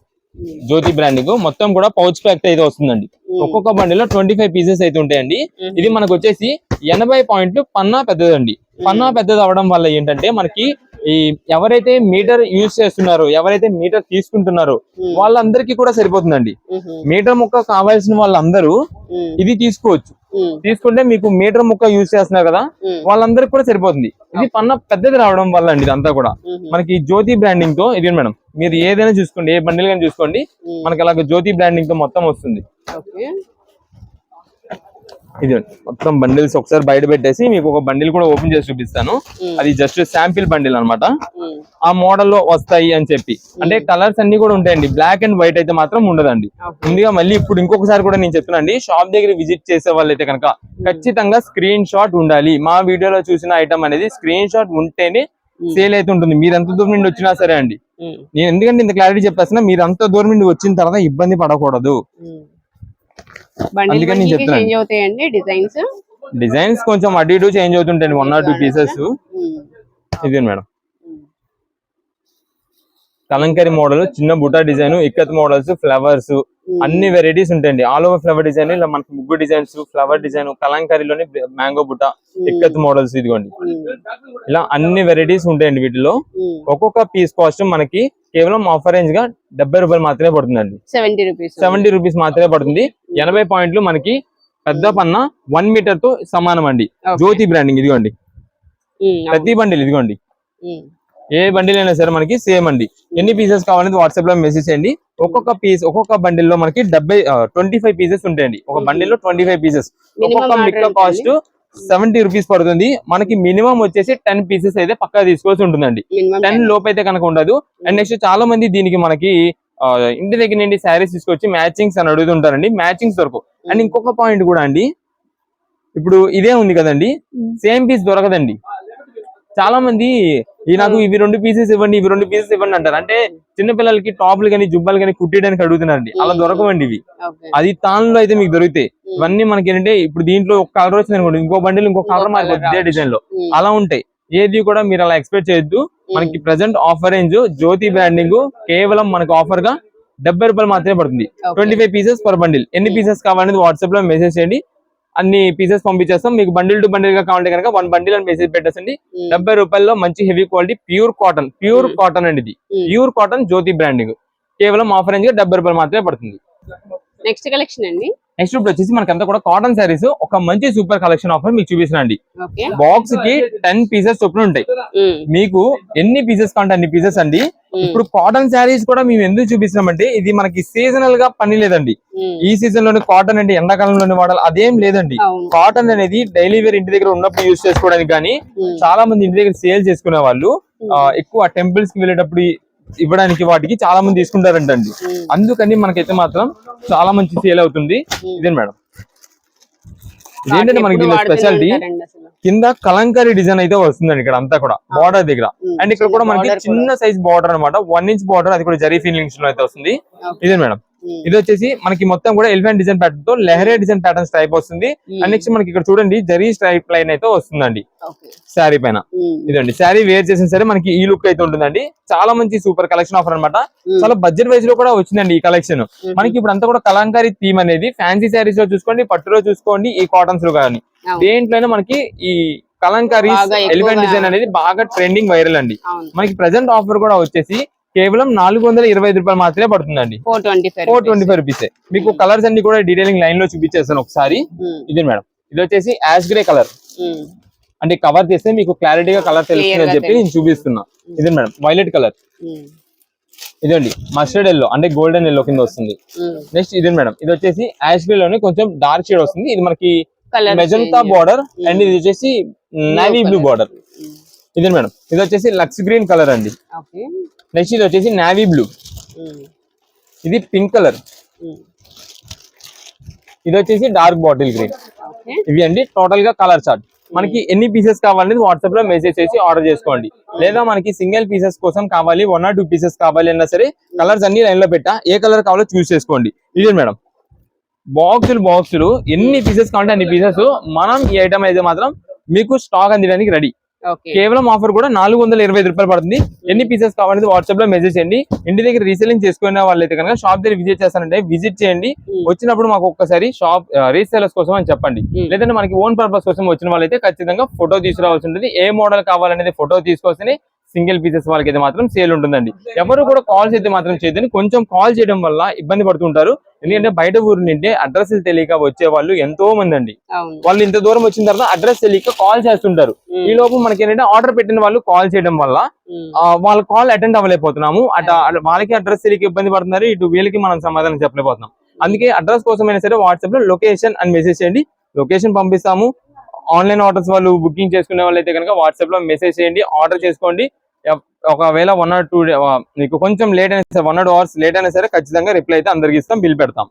జ్యోతి బ్రాండింగ్. మొత్తం కూడా పౌచ్ ప్యాక్ అయితే వస్తుందండి. ఒక్కొక్క బండిలో 25 పీసెస్ అయితే ఉంటాయండి. ఇది మనకు వచ్చేసి 80 పాయింట్లు పన్నా పెద్దదండి. పన్నా పెద్దది అవడం వల్ల ఏంటంటే మనకి ఈ ఎవరైతే మీటర్ యూజ్ చేస్తున్నారో, ఎవరైతే మీటర్ తీసుకుంటున్నారో వాళ్ళందరికీ కూడా సరిపోతుందండి. మీటర్ ముక్క కావాల్సిన వాళ్ళందరూ ఇది తీసుకోవచ్చు. తీసుకుంటే మీకు మీటర్ ముక్క యూజ్ చేస్తున్నారు కదా, వాళ్ళందరికి కూడా సరిపోతుంది. ఇది పన్న పెద్దది రావడం వల్ల అండి ఇదంతా కూడా మనకి జ్యోతి బ్రాండింగ్ తో. ఇది మేడం, మీరు ఏదైనా చూసుకోండి, ఏ బండిల్ కానీ చూసుకోండి, మనకి అలాగ జ్యోతి బ్రాండింగ్ తో మొత్తం వస్తుంది. ఇది మొత్తం బండిల్స్ ఒకసారి బయట పెట్టేసి మీకు ఒక బండిల్ కూడా ఓపెన్ చేసి చూపిస్తాను. అది జస్ట్ శాంపిల్ బండిల్ అనమాట. ఆ మోడల్ లో వస్తాయి అని చెప్పి, అంటే కలర్స్ అన్ని కూడా ఉంటాయండి. బ్లాక్ అండ్ వైట్ అయితే మాత్రం ఉండదండి. ముందుగా మళ్ళీ ఇప్పుడు ఇంకొకసారి కూడా నేను చెప్తున్నాండి, షాప్ దగ్గర విజిట్ చేసే వాళ్ళైతే కనుక ఖచ్చితంగా స్క్రీన్ షాట్ ఉండాలి. మా వీడియోలో చూసిన ఐటమ్ అనేది స్క్రీన్ షాట్ ఉంటేనే సేల్ అయితే ఉంటుంది. మీరు ఎంత దూరం నుండి వచ్చినా సరే అండి. నేను ఎందుకంటే ఇంత క్లారిటీ చెప్పేస్తున్నా, మీరు అంత దూరం నుండి వచ్చిన తర్వాత ఇబ్బంది పడకూడదు. డిజైన్స్ కొంచెం అటు ఇటు చేంజ్ అవుతుంటాయి, 1 or 2 పీసెస్. ఇది మేడం కలంకారీ మోడల్, చిన్న buta design, ikat models, flowers, అన్ని వెరైటీస్ ఉంటాయండి. ఆల్ ఓవర్ ఫ్లవర్ డిజైన్, ఇలా మనకి ముగ్గు డిజైన్స్, ఫ్లవర్ డిజైన్, కలంకారీలోని మ్యాంగో బుటా, ఇక్కత్ మోడల్స్, ఇదిగోండి ఇలా అన్ని వెరైటీస్ ఉంటాయండి. వీటిలో ఒక్కొక్క పీస్ కాస్ట్ మనకి కేవలం ఆఫర్ రేంజ్ గా 70 రూపాయలు మాత్రమే పడుతుందండి. 70 రూపీస్ మాత్రమే పడుతుంది. 80 పాయింట్లు మనకి పెద్ద పన్న 1 మీటర్ తో సమానం అండి. జ్యోతి బ్రాండింగ్ ఇదిగోండి. ప్రతి బండిల్ ఇదిగోండి, ఏ బండిల్ అయినా సరే మనకి సేమ్ అండి. ఎన్ని పీసెస్ కావాలని వాట్సాప్ లో మెసేజ్ చేయండి. ఒక్కొక్క పీస్, ఒక్కొక్క బండిల్ లో మనకి 25 పీసెస్ ఉంటాయండి. ఒక బండిల్ లో 25 పీసెస్. ఒక్కొక్క మిక్క కాస్ట్ 70 రూపీస్ పడుతుంది. మనకి మినిమం వచ్చేసి 10 పీసెస్ అయితే పక్కా తీసుకోవాల్సి ఉంటుందండి. 10 లోపు అయితే కనుక ఉండదు. అండ్ నెక్స్ట్ చాలా మంది దీనికి మనకి ఇంటి దగ్గర నుండి శారీస్ తీసుకొచ్చి మ్యాచింగ్స్ అని అడుగుతుంటారండి. మ్యాచింగ్స్ దొరకవు. అండ్ ఇంకొక పాయింట్ కూడా అండి, ఇప్పుడు ఇదే ఉంది కదండి, సేమ్ పీస్ దొరకదండి. చాలా మంది నాకు ఇవి 2 పీసెస్ ఇవ్వండి, ఇవి 2 పీసెస్ ఇవ్వండి అంటారు. అంటే చిన్నపిల్లలకి టాప్లు కానీ జుబ్బాలు కానీ కుట్టడానికి అడుగుతున్నారండి. అలా దొరకవండి ఇవి. అది తాన్లో అయితే మీకు దొరుకుతాయి. ఇవన్నీ మనకి ఏంటంటే ఇప్పుడు దీంట్లో ఒక కలర్ వచ్చింది అనుకోండి, ఇంకో బండిల్ ఇంకో కలర్ మారిపోతుంది ఇదే డిజైన్ లో. అలా ఉంటాయి. ఏది కూడా మీరు అలా ఎక్స్పెక్ట్ చేయొద్దు. మనకి ప్రెసెంట్ ఆఫర్ రేంజ్ జ్యోతి బ్రాండింగ్ కేవలం మనకు ఆఫర్ గా 70 రూపాయలు మాత్రమే పడుతుంది. 25 పీసెస్ పర్ బండిల్. ఎన్ని పీసెస్ కావాలనేది వాట్సాప్ లో మెసేజ్ చేయండి, అన్ని పీసెస్ పంపించేస్తాం. మీకు బండిల్ టు బండిల్ గా కావాలంటే కనుక 1 బండిల్ అని మెసేజ్ పెట్టేసండి. 70 రూపాయల్లో మంచి హెవీ క్వాలిటీ ప్యూర్ కాటన్ అండి. ఇది ప్యూర్ కాటన్ జ్యోతి బ్రాండింగ్ కేవలం ఆఫర్ రేంజ్ గా 70 రూపాయలు మాత్రమే పడుతుంది. నెక్స్ట్ కలెక్షన్ అండి. నెక్స్ట్ ఇప్పుడు వచ్చేసి మనకంతా కూడా కాటన్ శారీస్ ఒక మంచి సూపర్ కలెక్షన్ ఆఫర్ మీకు చూపిస్తున్నాండి. బాక్స్ కి 10 పీసెస్ చొప్పున ఉంటాయి. మీకు ఎన్ని పీసెస్ కావాలంటే అన్ని పీసెస్ అండి. ఇప్పుడు కాటన్ శారీస్ కూడా మేము ఎందుకు చూపిస్తున్నామంటే, ఇది మనకి సీజనల్ గా పని లేదండి. ఈ సీజన్ లోనే కాటన్ అంటే ఎండాకాలంలోనే వాడాలి అదేం లేదండి. కాటన్ అనేది డైలీ వేర్ ఇంటి దగ్గర ఉన్నప్పుడు యూజ్ చేసుకోవడానికి కానీ, చాలా మంది ఇంటి దగ్గర సేల్ చేసుకునే వాళ్ళు ఎక్కువ టెంపుల్స్ కి వెళ్ళేటప్పుడు ఇవ్వడానికి వాటికి చాలా మంది తీసుకుంటారంటండి. అందుకని మనకైతే మాత్రం చాలా మంచి సేల్ అవుతుంది. ఇదే మేడం, ఇదేంటంటే మనకి దీని స్పెషాలిటీ కింద కలంకారీ డిజైన్ అయితే వస్తుందండి ఇక్కడ అంతా కూడా బార్డర్ దగ్గర. అండ్ ఇక్కడ కూడా మనకి చిన్న సైజ్ బార్డర్ అనమాట, 1 ఇంచ్ బార్డర్, అది కూడా జరీ ఫినిషింగ్స్ లో అయితే వస్తుంది. ఇదే మేడం, ఇది వచ్చేసి మనకి మొత్తం కూడా ఎలిఫెంట్ డిజైన్ ప్యాటర్న్ తో లెహరే డిజైన్ ప్యాటర్న్ టైప్ వస్తుంది. అండ్ నెక్స్ట్ మనకి ఇక్కడ చూడండి జరీ స్ట్రైప్ లైన్ అయితే వస్తుందండి శారీ పైన. ఇదండి శారీ వేర్ చేసిన సరే మనకి ఈ లుక్ అయితే ఉంటుందండి. చాలా మంచి సూపర్ కలెక్షన్ ఆఫర్ అన్నమాట. చాలా బడ్జెట్ వైజ్ లో కూడా వచ్చిందండి ఈ కలెక్షన్. మనకి ఇప్పుడు అంతా కూడా కలంకారీ థీమ్ అనేది ఫ్యాన్సీ శారీస్ లో చూసుకోండి, పట్టులో చూసుకోండి, ఈ కాటన్స్ లో కానీ దేంట్లోనే మనకి ఈ కలంకారీ ఎలిఫెంట్ డిజైన్ అనేది బాగా ట్రెండింగ్ వైరల్ అండి. మనకి ప్రెసెంట్ ఆఫర్ కూడా వచ్చేసి కేవలం 425 రూపాయలు మాత్రమే పడుతుందండి. 425 రూపీస్. మీకు కలర్స్ అన్ని కూడా డీటెయిలింగ్ లైన్ లో చూపించేస్తాను ఒకసారి. ఇది మేడం, ఇది వచ్చేసి యాష్ గ్రే కలర్. అంటే కవర్ చేస్తే మీకు క్లారిటీగా కలర్ తెలుస్తుంది అని చెప్పి నేను చూపిస్తున్నా. ఇది మేడం వైలెట్ కలర్. ఇదండి మస్టర్డ్ ఎల్లో అంటే గోల్డెన్ ఎల్లో కింద వస్తుంది. నెక్స్ట్ ఇది మేడం, ఇది వచ్చేసి యాష్ గ్రే లోనే కొంచెం డార్క్ షేడ్ వస్తుంది. ఇది మనకి మెజంతా బార్డర్ అండ్ ఇది వచ్చేసి నేవీ బ్లూ బార్డర్. ఇది మేడం, ఇది వచ్చేసి లక్స్ గ్రీన్ కలర్ అండి. నెక్స్ట్ ఇది వచ్చేసి నేవీ బ్లూ, ఇది పింక్ కలర్, ఇది వచ్చేసి డార్క్ బాటిల్ గ్రీన్. ఇవి అండి టోటల్ గా కలర్ చార్ట్. మనకి ఎన్ని పీసెస్ కావాలనేది వాట్సాప్ లో మెసేజ్ చేసి ఆర్డర్ చేసుకోండి. లేదా మనకి సింగిల్ పీసెస్ కోసం కావాలి, 1 or 2 పీసెస్ కావాలి అన్నా సరే కలర్స్ అన్ని లైన్ లో పెట్టా, ఏ కలర్ కావాలో చూస్ చేసుకోండి. ఇది మేడం బాక్సులు ఎన్ని పీసెస్ కావాలంటే అన్ని పీసెస్ మనం ఈ ఐటమ్ అయితే మాత్రం మీకు స్టాక్ అందించడానికి రెడీ. కేవలం ఆఫర్ కూడా 425 రూపాయలు పడుతుంది. ఎన్ని పీసెస్ కావాలనేది వాట్సాప్ లో మెసేజ్ చేయండి. ఇంటి దగ్గర రీసెలింగ్ చేసుకునే వాళ్ళైతే కనుక షాప్ దగ్గర విజిట్ చేస్తానంటే విజిట్ చేయండి. వచ్చినప్పుడు మాకు ఒక్కసారి షాప్ రీసేలర్స్ కోసం అని చెప్పండి. లేదంటే మనకి ఓన్ పర్పస్ కోసం వచ్చిన వాళ్ళైతే ఖచ్చితంగా ఫోటో తీసుకురావాల్సి ఉంటుంది. ఏ మోడల్ కావాలనేది ఫోటో తీసుకొస్తేనే సింగిల్ పీసెస్ వాళ్ళకి అయితే మాత్రం సేల్ ఉంటుందండి. ఎవరు కూడా కాల్స్ అయితే మాత్రం చేయదని, కొంచెం కాల్ చేయడం వల్ల ఇబ్బంది పడుతుంటారు. ఎందుకంటే బయట ఊరు నుండి అడ్రస్ తెలియక వచ్చే వాళ్ళు ఎంతో మంది అండి. వాళ్ళు ఇంత దూరం వచ్చిన తర్వాత అడ్రస్ తెలియక కాల్ చేస్తుంటారు. ఈ లోపు మనకి ఏంటంటే ఆర్డర్ పెట్టిన వాళ్ళు కాల్ చేయడం వల్ల వాళ్ళ కాల్ అటెండ్ అవ్వలేకపోతున్నాము. వాళ్ళకి అడ్రస్ తెలియక ఇబ్బంది పడుతున్నారు, ఇటు వీళ్ళకి మనం సమాధానం చెప్పలేకపోతున్నాం. అందుకే అడ్రస్ కోసమైనా సరే వాట్సాప్ లో లొకేషన్ అని మెసేజ్ చేయండి, లొకేషన్ పంపిస్తాము. ఆన్లైన్ ఆర్డర్స్ వాళ్ళు బుకింగ్ చేసుకునే వాళ్ళు అయితే కనుక వాట్సాప్ లో మెసేజ్ చేయండి, ఆర్డర్ చేసుకోండి. ఒకవేళ 1 or 2 మీకు కొంచెం లేట్ అయినా సరే 1 or 2 hours లేట్ అయినా సరే ఖచ్చితంగా రిప్లై అయితే అందరికి ఇస్తాం, బిల్ పెడతాం.